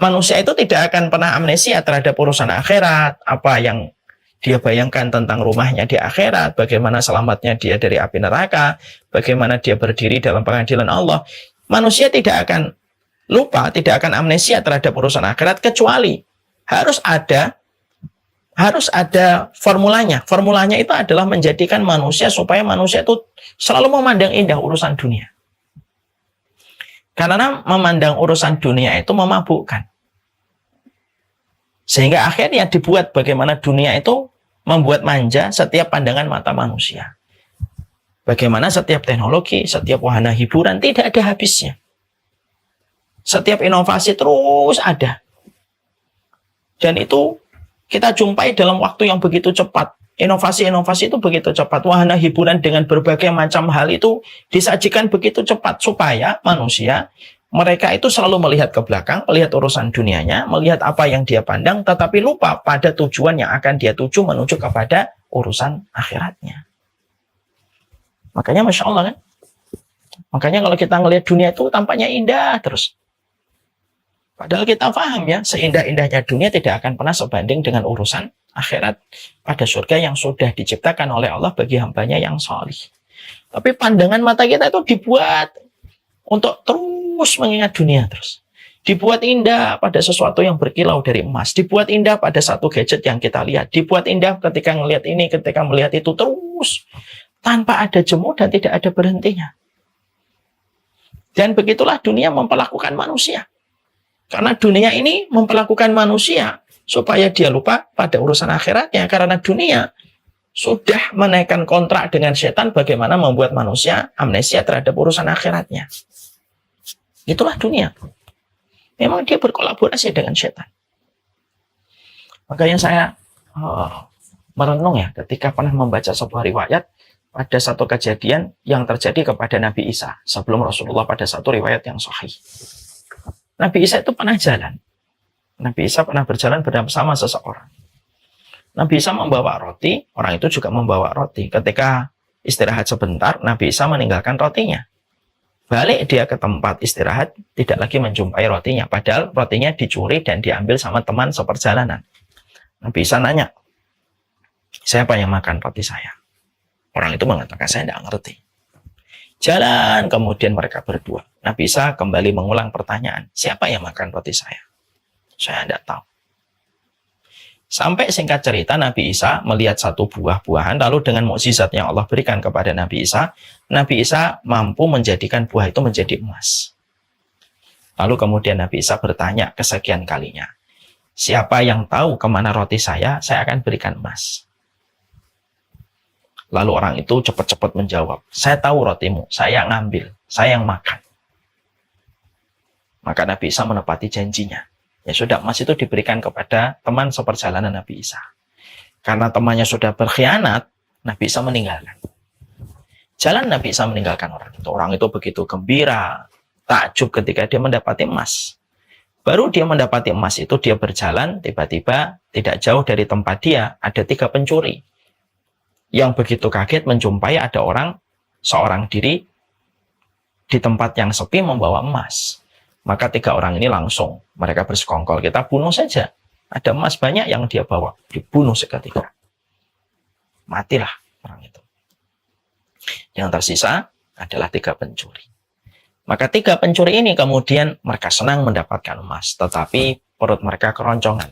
manusia itu tidak akan pernah amnesia terhadap urusan akhirat, apa yang dia bayangkan tentang rumahnya di akhirat, bagaimana selamatnya dia dari api neraka, bagaimana dia berdiri dalam pengadilan Allah. Manusia tidak akan lupa, tidak akan amnesia terhadap urusan akhirat, kecuali harus ada formulanya. Formulanya itu adalah menjadikan manusia supaya manusia itu selalu memandang indah urusan dunia. Karena memandang urusan dunia itu memabukkan. Sehingga akhirnya dibuat bagaimana dunia itu membuat manja setiap pandangan mata manusia. Bagaimana setiap teknologi, setiap wahana hiburan tidak ada habisnya. Setiap inovasi terus ada. Dan itu kita jumpai dalam waktu yang begitu cepat. Inovasi-inovasi itu begitu cepat. Wahana hiburan dengan berbagai macam hal itu disajikan begitu cepat. Supaya manusia, mereka itu selalu melihat ke belakang, melihat urusan dunianya, melihat apa yang dia pandang, tetapi lupa pada tujuan yang akan dia tuju menuju kepada urusan akhiratnya. Makanya Masya Allah kan. Makanya kalau kita ngelihat dunia itu tampaknya indah terus. Padahal kita paham ya, seindah-indahnya dunia tidak akan pernah sebanding dengan urusan akhirat pada surga yang sudah diciptakan oleh Allah bagi hambanya yang salih. Tapi pandangan mata kita itu dibuat untuk terus mengingat dunia terus. Dibuat indah pada sesuatu yang berkilau dari emas. Dibuat indah pada satu gadget yang kita lihat. Dibuat indah ketika melihat ini, ketika melihat itu terus. Tanpa ada jemu dan tidak ada berhentinya. Dan begitulah dunia memperlakukan manusia. Karena dunia ini memperlakukan manusia supaya dia lupa pada urusan akhiratnya. Karena dunia sudah menaikkan kontrak dengan setan bagaimana membuat manusia amnesia terhadap urusan akhiratnya. Itulah dunia. Memang dia berkolaborasi dengan setan. Makanya saya merenung ya ketika pernah membaca sebuah riwayat pada satu kejadian yang terjadi kepada Nabi Isa sebelum Rasulullah pada satu riwayat yang sahih. Nabi Isa itu pernah jalan. Nabi Isa pernah berjalan bersama seseorang. Nabi Isa membawa roti, orang itu juga membawa roti. Ketika istirahat sebentar, Nabi Isa meninggalkan rotinya. Balik dia ke tempat istirahat, tidak lagi menjumpai rotinya. Padahal rotinya dicuri dan diambil sama teman seperjalanan. Nabi Isa nanya, siapa yang makan roti saya? Orang itu mengatakan, saya tidak ngerti. Jalan, kemudian mereka berdua. Nabi Isa kembali mengulang pertanyaan, siapa yang makan roti saya? Saya tidak tahu. Sampai singkat cerita, Nabi Isa melihat satu buah-buahan, lalu dengan mukjizat yang Allah berikan kepada Nabi Isa mampu menjadikan buah itu menjadi emas. Lalu kemudian Nabi Isa bertanya kesekian kalinya, siapa yang tahu kemana roti saya akan berikan emas. Lalu orang itu cepat-cepat menjawab, saya tahu rotimu, saya ngambil, saya yang makan. Maka Nabi Isa menepati janjinya. Ya sudah, emas itu diberikan kepada teman seperjalanan Nabi Isa. Karena temannya sudah berkhianat, Nabi Isa meninggalkan. Jalan Nabi Isa meninggalkan orang itu. Orang itu begitu gembira, takjub ketika dia mendapati emas. Baru dia mendapati emas itu, dia berjalan, tiba-tiba tidak jauh dari tempat dia, ada 3 pencuri. Yang begitu kaget menjumpai ada orang, seorang diri, di tempat yang sepi membawa emas. Maka 3 orang ini langsung, mereka bersekongkol, kita bunuh saja. Ada emas banyak yang dia bawa, dibunuh seketika. Matilah orang itu. Yang tersisa adalah 3 pencuri. Maka 3 pencuri ini kemudian mereka senang mendapatkan emas, tetapi perut mereka keroncongan.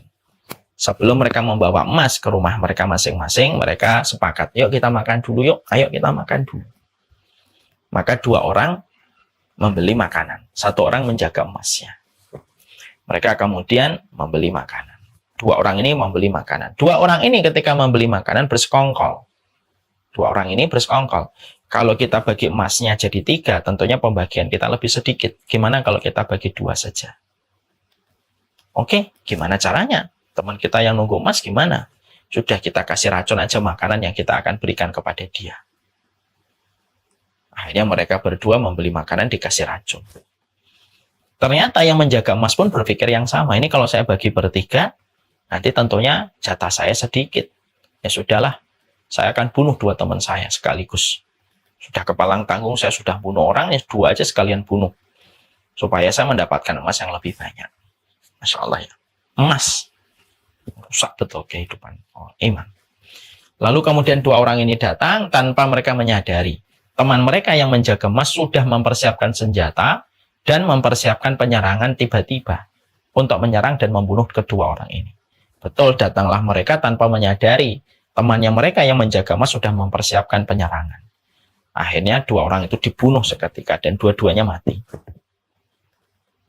Sebelum mereka membawa emas ke rumah mereka masing-masing, mereka sepakat, yuk kita makan dulu, yuk, ayo kita makan dulu. Maka 2 orang membeli makanan, 1 orang menjaga emasnya. Mereka kemudian membeli makanan. 2 orang ini membeli makanan. 2 orang ini ketika membeli makanan bersekongkol. 2 orang ini bersekongkol. Kalau kita bagi emasnya jadi 3, tentunya pembagian kita lebih sedikit. Gimana kalau kita bagi 2 saja? Oke, gimana caranya? Teman kita yang nunggu emas gimana? Sudah kita kasih racun aja makanan yang kita akan berikan kepada dia. Akhirnya mereka berdua membeli makanan dikasih racun. Ternyata yang menjaga emas pun berpikir yang sama. Ini kalau saya bagi bertiga, nanti tentunya jatah saya sedikit. Ya sudahlah, saya akan bunuh 2 teman saya sekaligus. Sudah kepalang tanggung, saya sudah bunuh orang, ya 2 aja sekalian bunuh. Supaya saya mendapatkan emas yang lebih banyak. Masya Allah ya. Emas. Rusak betul kehidupan iman. Lalu kemudian 2 orang ini datang tanpa mereka menyadari. Teman mereka yang menjaga emas sudah mempersiapkan senjata, dan mempersiapkan penyerangan tiba-tiba untuk menyerang dan membunuh kedua orang ini. Betul, datanglah mereka tanpa menyadari temannya mereka yang menjaga emas sudah mempersiapkan penyerangan. Akhirnya dua orang itu dibunuh seketika dan dua-duanya mati.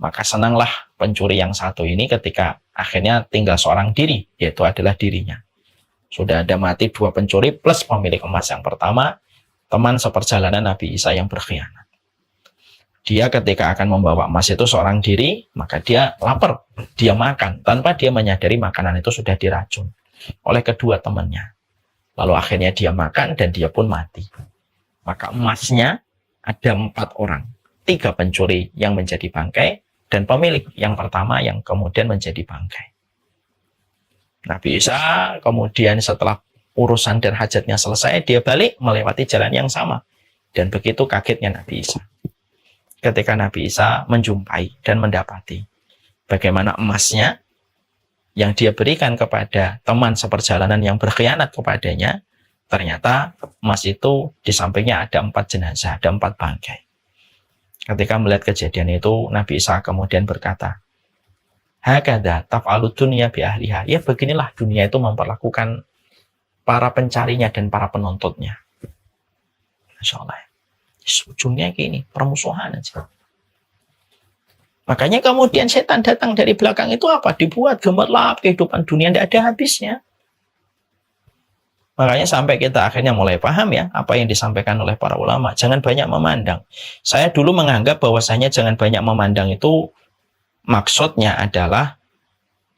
Maka senanglah pencuri yang satu ini ketika akhirnya tinggal seorang diri, yaitu adalah dirinya. Sudah ada mati dua pencuri plus pemilik emas yang pertama, teman seperjalanan Nabi Isa yang berkhianat. Dia ketika akan membawa emas itu seorang diri, maka dia lapar, dia makan, tanpa dia menyadari makanan itu sudah diracun oleh kedua temannya. Lalu akhirnya dia makan dan dia pun mati. Maka emasnya ada 4 orang, 3 pencuri yang menjadi bangkai, dan pemilik yang pertama yang kemudian menjadi bangkai. Nabi Isa kemudian setelah urusan dan hajatnya selesai, dia balik melewati jalan yang sama. Dan begitu kagetnya Nabi Isa ketika Nabi Isa menjumpai dan mendapati bagaimana emasnya yang dia berikan kepada teman seperjalanan yang berkhianat kepadanya, ternyata emas itu di sampingnya ada 4 jenazah, ada 4 bangkai. Ketika melihat kejadian itu, Nabi Isa kemudian berkata, hakadha taf'alud dunya bi ahliha. Ya, beginilah dunia itu memperlakukan para pencarinya dan para penuntutnya. Masya Allah. Ujungnya gini, permusuhan aja. Makanya kemudian setan datang dari belakang itu apa? Dibuat gemerlap kehidupan dunia, tidak ada habisnya. Makanya sampai kita akhirnya mulai paham ya, apa yang disampaikan oleh para ulama. Jangan banyak memandang. Saya dulu menganggap bahwasanya jangan banyak memandang itu maksudnya adalah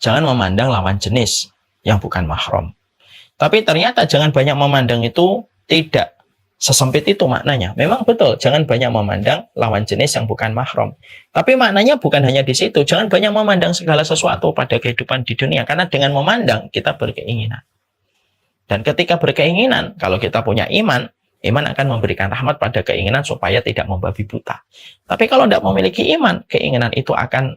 jangan memandang lawan jenis yang bukan mahram. Tapi ternyata jangan banyak memandang itu tidak sesempit itu maknanya. Memang betul, jangan banyak memandang lawan jenis yang bukan mahram. Tapi maknanya bukan hanya di situ. Jangan banyak memandang segala sesuatu pada kehidupan di dunia. Karena dengan memandang, kita berkeinginan. Dan ketika berkeinginan, kalau kita punya iman, iman akan memberikan rahmat pada keinginan supaya tidak membabi buta. Tapi kalau tidak memiliki iman, keinginan itu akan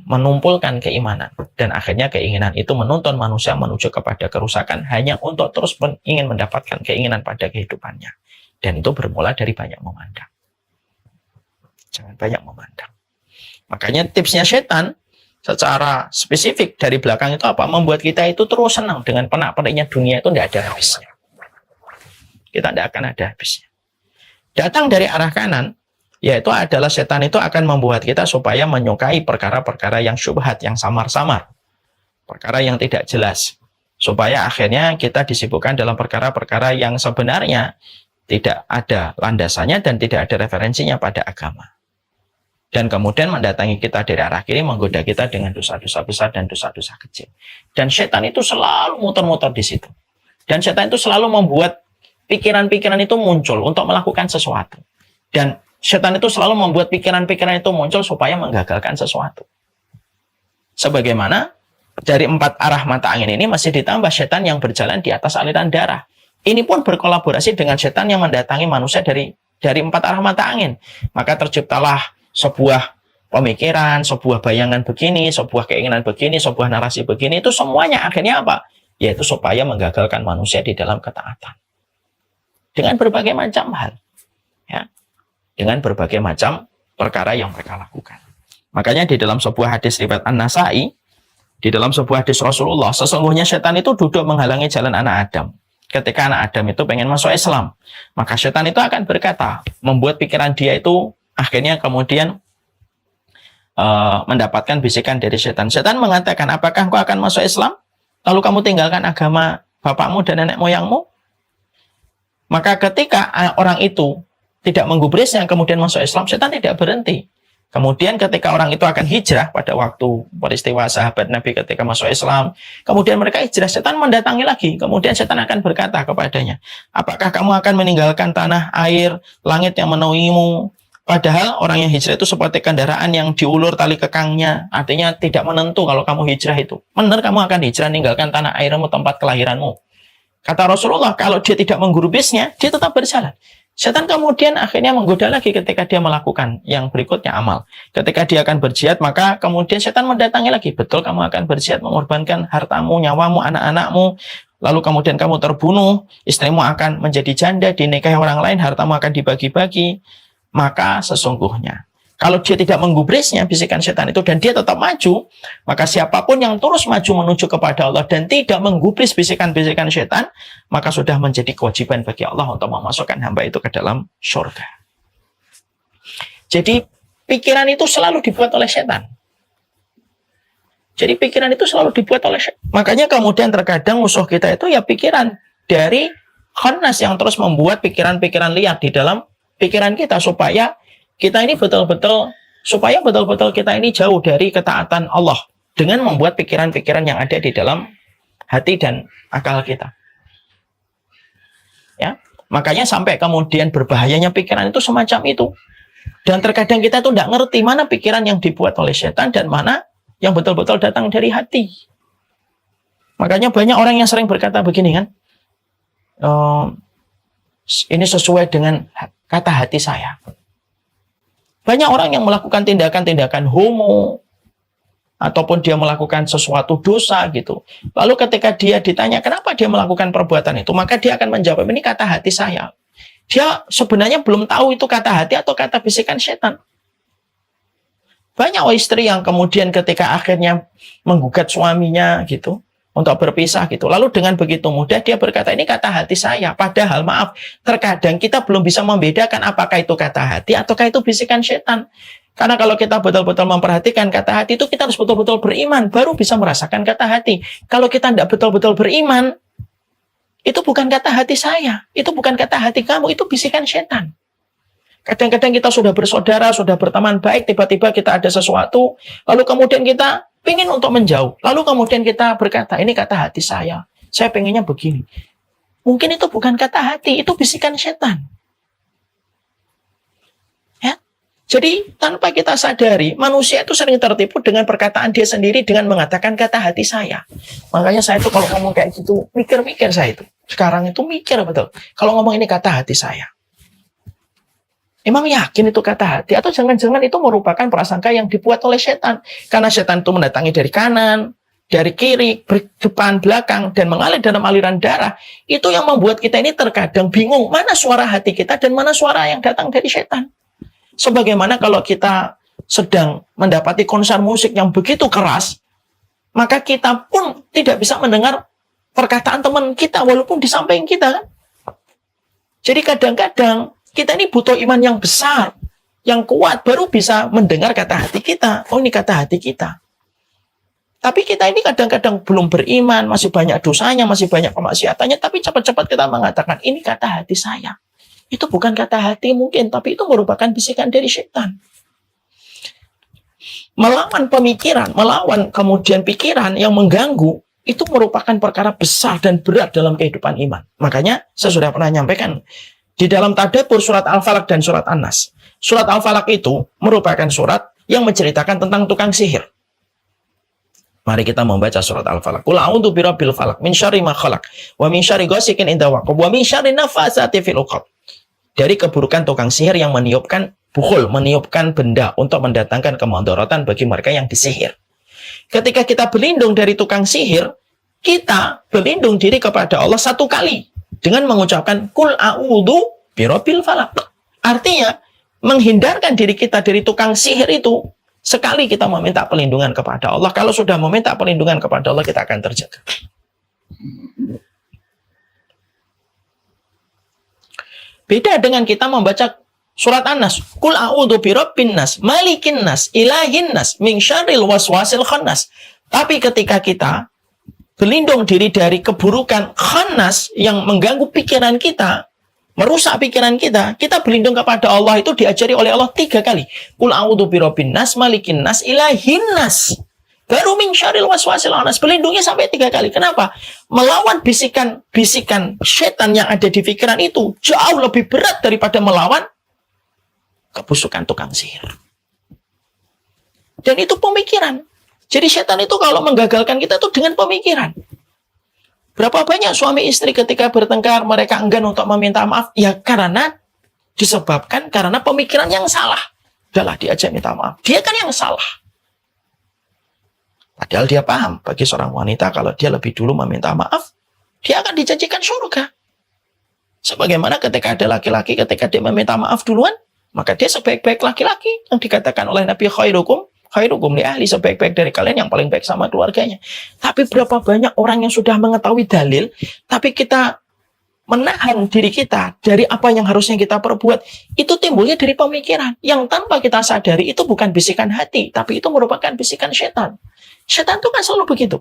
menumpulkan keimanan. Dan akhirnya keinginan itu menuntun manusia menuju kepada kerusakan hanya untuk terus ingin mendapatkan keinginan pada kehidupannya. Dan itu bermula dari banyak memandang. Jangan banyak memandang. Makanya tipsnya setan secara spesifik dari belakang itu apa? Membuat kita itu terus senang dengan penak-peniknya dunia itu tidak ada habisnya. Kita tidak akan ada habisnya. Datang dari arah kanan, yaitu adalah setan itu akan membuat kita supaya menyukai perkara-perkara yang syubhat, yang samar-samar. Perkara yang tidak jelas. Supaya akhirnya kita disibukkan dalam perkara-perkara yang sebenarnya tidak ada landasannya dan tidak ada referensinya pada agama. Dan kemudian mendatangi kita dari arah kiri, menggoda kita dengan dosa-dosa besar dan dosa-dosa kecil. Dan setan itu selalu muter-muter di situ. Dan setan itu selalu membuat pikiran-pikiran itu muncul untuk melakukan sesuatu. Dan setan itu selalu membuat pikiran-pikiran itu muncul supaya menggagalkan sesuatu. Sebagaimana dari 4 arah mata angin ini masih ditambah setan yang berjalan di atas aliran darah. Ini pun berkolaborasi dengan setan yang mendatangi manusia dari 4 arah mata angin. Maka terciptalah sebuah pemikiran, sebuah bayangan begini, sebuah keinginan begini, sebuah narasi begini. Itu semuanya akhirnya apa? Yaitu supaya menggagalkan manusia di dalam ketaatan. Dengan berbagai macam hal. Ya. Dengan berbagai macam perkara yang mereka lakukan. Makanya di dalam sebuah hadis riwayat An-Nasai, di dalam sebuah hadis Rasulullah, sesungguhnya setan itu duduk menghalangi jalan anak Adam. Ketika anak Adam itu pengen masuk Islam, maka setan itu akan berkata, membuat pikiran dia itu akhirnya kemudian mendapatkan bisikan dari setan. Setan mengatakan, apakah kau akan masuk Islam? Lalu kamu tinggalkan agama bapakmu dan nenek moyangmu? Maka ketika orang itu tidak menggubrisnya kemudian masuk Islam, setan tidak berhenti. Kemudian ketika orang itu akan hijrah pada waktu peristiwa sahabat Nabi ketika masuk Islam, kemudian mereka hijrah, setan mendatangi lagi. Kemudian setan akan berkata kepadanya, apakah kamu akan meninggalkan tanah, air, langit yang menaungimu? Padahal orang yang hijrah itu seperti kendaraan yang diulur tali kekangnya. Artinya tidak menentu kalau kamu hijrah itu. Benar kamu akan hijrah, meninggalkan tanah airmu, tempat kelahiranmu. Kata Rasulullah, kalau dia tidak menggurubisnya, dia tetap berjalan. Setan kemudian akhirnya menggoda lagi ketika dia melakukan yang berikutnya amal. Ketika dia akan berjihad, maka kemudian setan mendatangi lagi. Betul kamu akan berjihad, mengorbankan hartamu, nyawamu, anak-anakmu. Lalu kemudian kamu terbunuh, istrimu akan menjadi janda, dinikahi orang lain, hartamu akan dibagi-bagi. maka sesungguhnya kalau dia tidak menggubrisnya bisikan setan itu dan dia tetap maju, maka siapapun yang terus maju menuju kepada Allah dan tidak menggubris bisikan-bisikan setan, maka sudah menjadi kewajiban bagi Allah untuk memasukkan hamba itu ke dalam surga. Jadi pikiran itu selalu dibuat oleh setan. Jadi pikiran itu selalu dibuat oleh setan. Makanya kemudian terkadang musuh kita itu ya pikiran dari khannas yang terus membuat pikiran-pikiran liar di dalam pikiran kita supaya kita ini betul-betul kita ini jauh dari ketaatan Allah dengan membuat pikiran-pikiran yang ada di dalam hati dan akal kita. Ya, makanya sampai kemudian berbahayanya pikiran itu semacam itu. Dan terkadang kita tuh tidak ngerti mana pikiran yang dibuat oleh setan dan mana yang betul-betul datang dari hati. Makanya banyak orang yang sering berkata begini kan, ini sesuai dengan kata hati saya. Banyak orang yang melakukan tindakan-tindakan homo, ataupun dia melakukan sesuatu dosa gitu. Lalu ketika dia ditanya kenapa dia melakukan perbuatan itu, maka dia akan menjawab, ini kata hati saya. Dia sebenarnya belum tahu itu kata hati atau kata bisikan setan. Banyak istri yang kemudian ketika akhirnya menggugat suaminya gitu, untuk berpisah gitu. Lalu dengan begitu mudah dia berkata, ini kata hati saya. Padahal maaf, terkadang kita belum bisa membedakan apakah itu kata hati ataukah itu bisikan setan. Karena kalau kita betul-betul memperhatikan kata hati itu, kita harus betul-betul beriman, baru bisa merasakan kata hati. Kalau kita tidak betul-betul beriman, itu bukan kata hati saya, itu bukan kata hati kamu, itu bisikan setan. Kadang-kadang kita sudah bersaudara, sudah berteman baik, tiba-tiba kita ada sesuatu, lalu kemudian kita ingin untuk menjauh. Lalu kemudian kita berkata, ini kata hati saya pengennya begini. Mungkin itu bukan kata hati, itu bisikan setan. Ya? Jadi tanpa kita sadari, manusia itu sering tertipu dengan perkataan dia sendiri dengan mengatakan kata hati saya. Makanya saya itu kalau ngomong kayak gitu, mikir-mikir saya itu. Sekarang itu mikir betul. Kalau ngomong ini kata hati saya. Emang yakin itu kata hati? Atau jangan-jangan itu merupakan prasangka yang dibuat oleh setan? Karena setan itu mendatangi dari kanan, dari kiri, depan, belakang, dan mengalir dalam aliran darah. Itu yang membuat kita ini terkadang bingung, mana suara hati kita dan mana suara yang datang dari setan. Sebagaimana kalau kita sedang mendapati konser musik yang begitu keras, maka kita pun tidak bisa mendengar perkataan teman kita, walaupun di samping kita. Jadi kadang-kadang, kita ini butuh iman yang besar, yang kuat, baru bisa mendengar kata hati kita. Oh, ini kata hati kita. Tapi kita ini kadang-kadang belum beriman, masih banyak dosanya, masih banyak kemaksiatannya, tapi cepat-cepat kita mengatakan, ini kata hati saya. Itu bukan kata hati mungkin, tapi itu merupakan bisikan dari setan. Melawan pemikiran, melawan kemudian pikiran yang mengganggu, itu merupakan perkara besar dan berat dalam kehidupan iman. Makanya, saya sudah pernah nyampaikan, di dalam tadabbur surat Al-Falaq dan surat An-Nas. Surat Al-Falaq itu merupakan surat yang menceritakan tentang tukang sihir. Mari kita membaca surat Al-Falaq. Qul a'udzu birabbil falaq min syarri ma khalaq wa min syarri ghasiqin idza waqab wa min syarri nafatsati fil 'uqad. Dari keburukan tukang sihir yang meniupkan bukhul, meniupkan benda untuk mendatangkan kemudaratan bagi mereka yang disihir. Ketika kita berlindung dari tukang sihir, kita berlindung diri kepada Allah satu kali dengan mengucapkan Qul a'udzu birabbil falaq. Artinya, menghindarkan diri kita dari tukang sihir itu, sekali kita meminta perlindungan kepada Allah. Kalau sudah meminta perlindungan kepada Allah, kita akan terjaga. Beda dengan kita membaca surat An-Nas. Qul a'udzu birabbin nas, malikin nas, ilahin nas, min syarril waswasil khannas. Tapi ketika kita berlindung diri dari keburukan khannas yang mengganggu pikiran kita, merusak pikiran kita, kita berlindung kepada Allah itu diajari oleh Allah 3 kali. Qul a'udzu birabbin nas, malikin nas, ilahin nas. Baru min syarril waswasil khannas. Berlindungnya sampai 3 kali. Kenapa? Melawan bisikan setan yang ada di pikiran itu jauh lebih berat daripada melawan kebusukan tukang sihir. Dan itu pemikiran. Jadi setan itu kalau menggagalkan kita itu dengan pemikiran. Berapa banyak suami istri ketika bertengkar mereka enggan untuk meminta maaf? Ya disebabkan karena pemikiran yang salah. Udahlah diajak minta maaf. Dia kan yang salah. Padahal dia paham bagi seorang wanita kalau dia lebih dulu meminta maaf, dia akan dijanjikan surga. Sebagaimana ketika ada laki-laki ketika dia meminta maaf duluan, Maka dia sebaik-baik laki-laki yang dikatakan oleh Nabi khairukum li ahli, sebaik-baik dari kalian yang paling baik sama keluarganya. Tapi berapa banyak orang yang sudah mengetahui dalil, tapi kita menahan diri kita dari apa yang harusnya kita perbuat. Itu timbulnya dari pemikiran yang tanpa kita sadari itu bukan bisikan hati, tapi itu merupakan bisikan setan. Setan itu kan selalu begitu.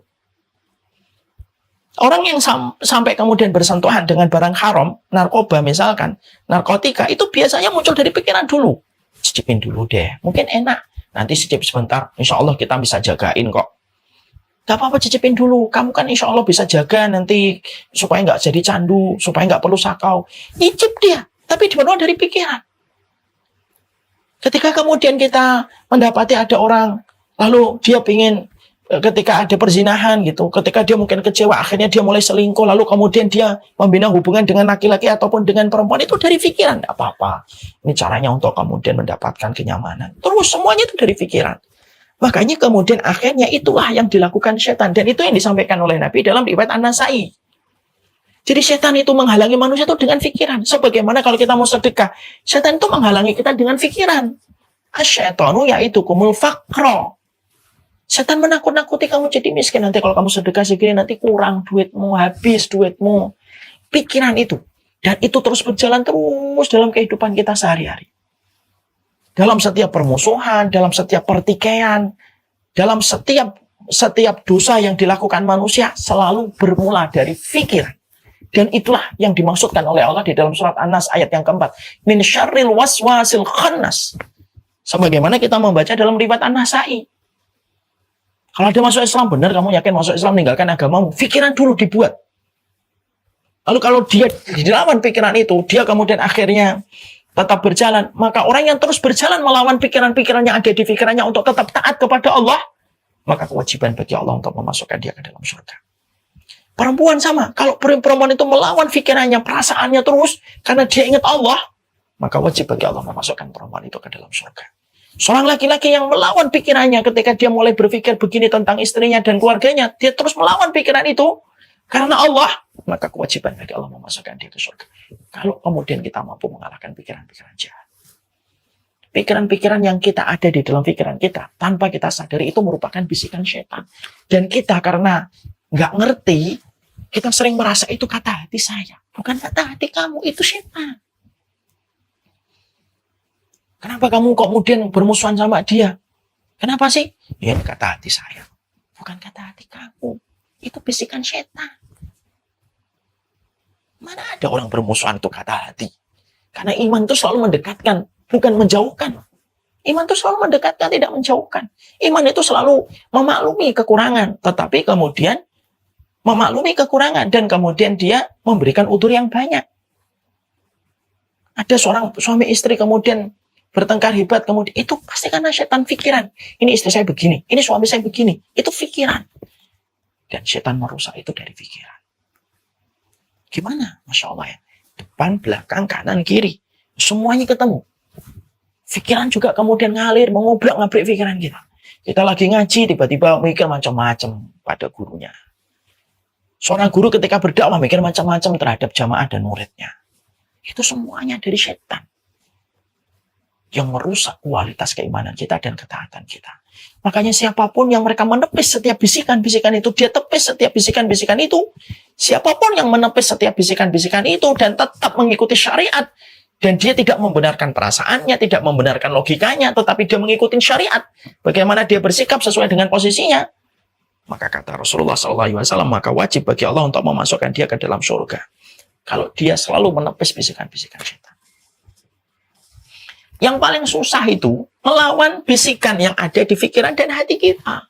Orang yang sampai kemudian bersentuhan dengan barang haram, narkoba misalkan, narkotika, itu biasanya muncul dari pikiran dulu. Cicipin dulu deh, mungkin enak. Nanti cicip sebentar, insya Allah kita bisa jagain kok. Gak apa-apa, cicipin dulu. Kamu kan insya Allah bisa jaga nanti supaya nggak jadi candu, supaya nggak perlu sakau. Icip dia, tapi dipenuhi dari pikiran. Ketika kemudian kita mendapati ada orang, lalu dia ingin ketika ada perzinahan gitu, ketika dia mungkin kecewa, akhirnya dia mulai selingkuh, lalu kemudian dia membina hubungan dengan laki-laki ataupun dengan perempuan, itu dari pikiran. Tidak apa-apa, ini caranya untuk kemudian mendapatkan kenyamanan. Terus semuanya itu dari pikiran. Makanya kemudian akhirnya itulah yang dilakukan setan, dan itu yang disampaikan oleh Nabi dalam riwayat An-Nasai. Jadi setan itu menghalangi manusia itu dengan pikiran. Sebagaimana kalau kita mau sedekah, setan itu menghalangi kita dengan pikiran. Asyaitonu yaitu kumul faqra. Setan menakut-nakuti kamu jadi miskin. Nanti kalau kamu sedekah segini, nanti kurang duitmu, habis duitmu. Pikiran itu. Dan itu terus berjalan terus dalam kehidupan kita sehari-hari. Dalam setiap permusuhan, dalam setiap pertikaian, dalam setiap dosa yang dilakukan manusia, selalu bermula dari pikiran. Dan itulah yang dimaksudkan oleh Allah di dalam surat An-Nas ayat yang keempat. Min syarril waswasil khannas. Sebagaimana kita membaca dalam riwayat An-Nasai. Kalau ada masuk Islam, benar kamu yakin masuk Islam, meninggalkan agamamu, pikiran dulu dibuat. Lalu kalau dia dilawan pikiran itu, dia kemudian akhirnya tetap berjalan, maka orang yang terus berjalan melawan pikiran-pikiran yang ada di pikirannya untuk tetap taat kepada Allah, maka kewajiban bagi Allah untuk memasukkan dia ke dalam surga. Perempuan sama, kalau perempuan itu melawan pikirannya, perasaannya terus, karena dia ingat Allah, maka wajib bagi Allah memasukkan perempuan itu ke dalam surga. Seorang laki-laki yang melawan pikirannya ketika dia mulai berpikir begini tentang istrinya dan keluarganya, dia terus melawan pikiran itu karena Allah, maka kewajiban bagi Allah memasukkan dia ke surga. Kalau kemudian kita mampu mengalahkan pikiran-pikiran jahat. Pikiran-pikiran yang kita ada di dalam pikiran kita, tanpa kita sadari itu merupakan bisikan setan. Dan kita karena nggak ngerti, kita sering merasa itu kata hati saya. Bukan kata hati kamu, itu setan. Kenapa kamu kok kemudian bermusuhan sama dia? Kenapa sih? Ya kata hati saya. Bukan kata hati kamu. Itu bisikan setan. Mana ada orang bermusuhan itu kata hati? Karena iman itu selalu mendekatkan, bukan menjauhkan. Iman itu selalu mendekatkan, tidak menjauhkan. Iman itu selalu memaklumi kekurangan. Tetapi kemudian memaklumi kekurangan. Dan kemudian dia memberikan utur yang banyak. Ada seorang suami istri kemudian bertengkar hebat, kemudian itu pasti karena setan pikiran. Ini istri saya begini, ini suami saya begini. Itu pikiran. Dan setan merusak itu dari pikiran. Gimana? Masya Allah ya. Depan, belakang, kanan, kiri. Semuanya ketemu. Pikiran juga kemudian ngalir, mengobrak-ngabrik pikiran kita. Kita lagi ngaji, tiba-tiba mikir macam-macam pada gurunya. Seorang guru ketika berdakwah mikir macam-macam terhadap jamaah dan muridnya. Itu semuanya dari setan. Yang merusak kualitas keimanan kita dan ketaatan kita. Makanya siapapun yang mereka menepis setiap bisikan-bisikan itu, dia tepis setiap bisikan-bisikan itu. Siapapun yang menepis setiap bisikan-bisikan itu dan tetap mengikuti syariat, dan dia tidak membenarkan perasaannya, tidak membenarkan logikanya, tetapi dia mengikuti syariat, bagaimana dia bersikap sesuai dengan posisinya, maka kata Rasulullah SAW, maka wajib bagi Allah untuk memasukkan dia ke dalam surga. Kalau dia selalu menepis bisikan-bisikan syaitan. Yang paling susah itu melawan bisikan yang ada di pikiran dan hati kita.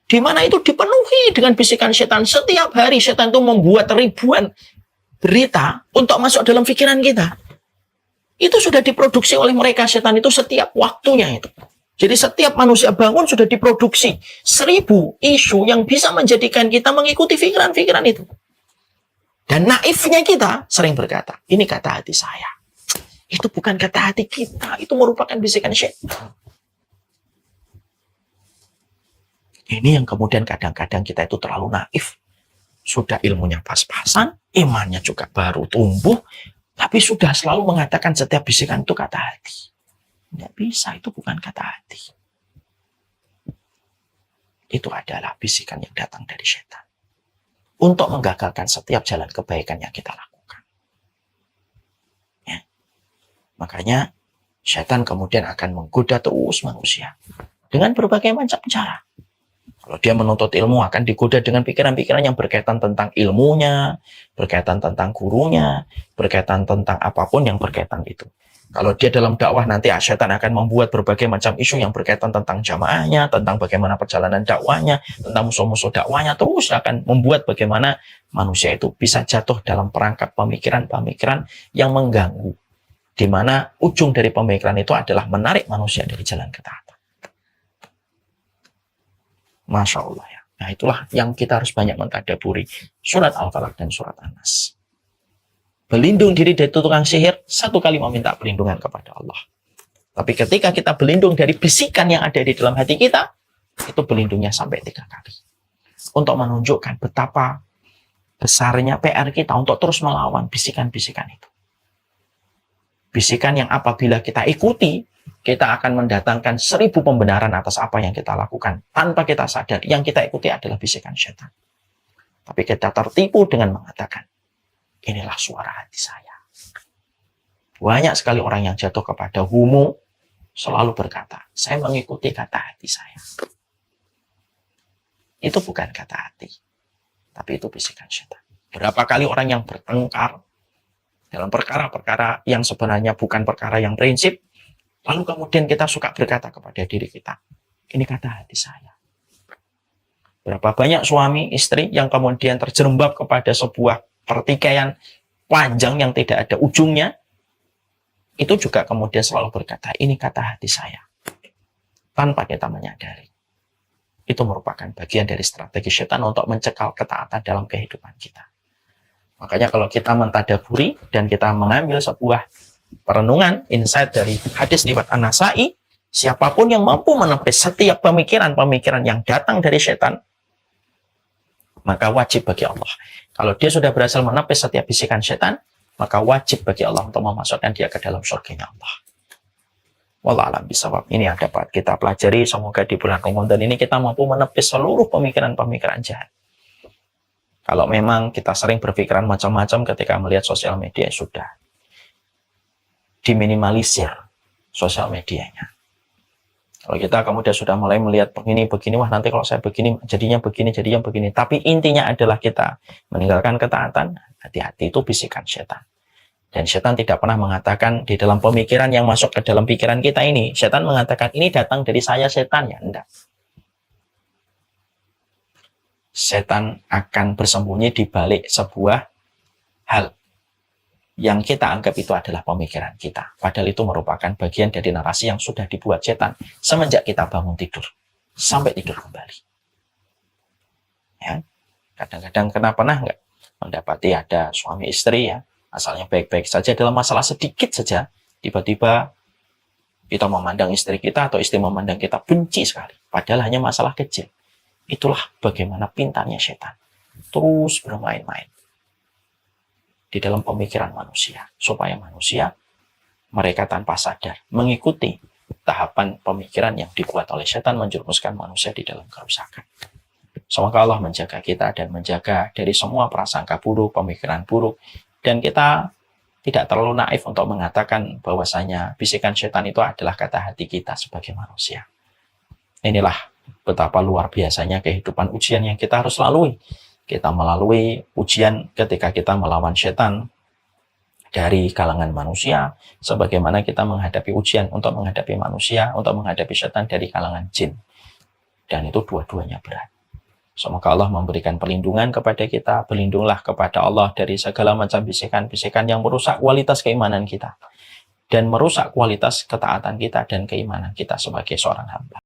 Di mana itu dipenuhi dengan bisikan setan. Setiap hari setan itu membuat ribuan berita untuk masuk dalam pikiran kita. Itu sudah diproduksi oleh mereka, setan itu setiap waktunya itu. Jadi setiap manusia bangun sudah diproduksi 1000 isu yang bisa menjadikan kita mengikuti pikiran-pikiran itu. Dan naifnya kita sering berkata, ini kata hati saya. Itu bukan kata hati kita, itu merupakan bisikan syaitan. Ini yang kemudian kadang-kadang kita itu terlalu naif. Sudah ilmunya pas-pasan, imannya juga baru tumbuh, Tapi sudah selalu mengatakan setiap bisikan itu kata hati. Tidak bisa, itu bukan kata hati. Itu adalah bisikan yang datang dari setan. Untuk menggagalkan setiap jalan kebaikan yang kita lakukan. Ya. Makanya setan kemudian akan menggoda terus manusia. Dengan berbagai macam cara. Kalau dia menuntut ilmu akan digoda dengan pikiran-pikiran yang berkaitan tentang ilmunya, berkaitan tentang gurunya, berkaitan tentang apapun yang berkaitan itu. Kalau dia dalam dakwah nanti setan akan membuat berbagai macam isu yang berkaitan tentang jamaahnya, tentang bagaimana perjalanan dakwahnya, tentang musuh-musuh dakwahnya, terus akan membuat bagaimana manusia itu bisa jatuh dalam perangkap pemikiran-pemikiran yang mengganggu. Di mana ujung dari pemikiran itu adalah menarik manusia dari jalan ketaatan. Masya Allah ya. Nah itulah yang kita harus banyak mentadaburi. Surat Al-Falaq dan surat An-Nas. Berlindung diri dari tukang sihir, satu kali meminta perlindungan kepada Allah. Tapi ketika kita berlindung dari bisikan yang ada di dalam hati kita, itu berlindungnya sampai 3 kali. Untuk menunjukkan betapa besarnya PR kita untuk terus melawan bisikan-bisikan itu. Bisikan yang apabila kita ikuti, kita akan mendatangkan 1000 pembenaran atas apa yang kita lakukan. Tanpa kita sadar, yang kita ikuti adalah bisikan setan. Tapi kita tertipu dengan mengatakan, inilah suara hati saya. Banyak sekali orang yang jatuh kepada humu, selalu berkata, saya mengikuti kata hati saya. Itu bukan kata hati, tapi itu bisikan setan. Berapa kali orang yang bertengkar dalam perkara-perkara yang sebenarnya bukan perkara yang prinsip, lalu kemudian kita suka berkata kepada diri kita, ini kata hati saya. Berapa banyak suami, istri yang kemudian terjerembab kepada sebuah pertikaian panjang yang tidak ada ujungnya, itu juga kemudian selalu berkata, ini kata hati saya. Tanpa kita menyadari. Itu merupakan bagian dari strategi setan untuk mencekal ketaatan dalam kehidupan kita. Makanya kalau kita mentadaburi dan kita mengambil sebuah perenungan, insight dari hadis riwayat An-Nasa'i, siapapun yang mampu menepis setiap pemikiran-pemikiran yang datang dari setan, maka wajib bagi Allah. Kalau dia sudah berhasil menepis setiap bisikan setan, maka wajib bagi Allah untuk memasukkan dia ke dalam surganya Allah. Wallahualam bisawab. Ini yang dapat kita pelajari. Semoga di bulan Ramadan ini kita mampu menepis seluruh pemikiran-pemikiran jahat. Kalau memang kita sering berpikiran macam-macam ketika melihat sosial media, sudah diminimalisir sosial medianya. Kalau kita kemudian sudah mulai melihat begini, wah nanti kalau saya begini, jadinya begini. Tapi intinya adalah kita meninggalkan ketaatan, hati-hati itu bisikan setan. Dan setan tidak pernah mengatakan di dalam pemikiran yang masuk ke dalam pikiran kita ini, setan mengatakan ini datang dari saya setan, ya enggak. Setan akan bersembunyi di balik sebuah hal yang kita anggap itu adalah pemikiran kita. Padahal itu merupakan bagian dari narasi yang sudah dibuat setan semenjak kita bangun tidur sampai tidur kembali. Ya, kadang-kadang pernah nggak mendapati ada suami istri ya, asalnya baik-baik saja, dalam masalah sedikit saja tiba-tiba kita memandang istri kita atau istri memandang kita benci sekali, padahal hanya masalah kecil. Itulah bagaimana pintarnya setan terus bermain-main di dalam pemikiran manusia, supaya manusia mereka tanpa sadar mengikuti tahapan pemikiran yang dibuat oleh setan menjerumuskan manusia di dalam kerusakan. Semoga Allah menjaga kita dan menjaga dari semua prasangka buruk, pemikiran buruk, dan kita tidak terlalu naif untuk mengatakan bahwasanya bisikan setan itu adalah kata hati kita sebagai manusia. Inilah betapa luar biasanya kehidupan ujian yang kita harus lalui. Kita melalui ujian ketika kita melawan setan dari kalangan manusia, sebagaimana kita menghadapi ujian untuk menghadapi manusia, untuk menghadapi setan dari kalangan jin. Dan itu dua-duanya berat. Semoga Allah memberikan perlindungan kepada kita. Berlindunglah kepada Allah dari segala macam bisikan-bisikan yang merusak kualitas keimanan kita dan merusak kualitas ketaatan kita dan keimanan kita sebagai seorang hamba.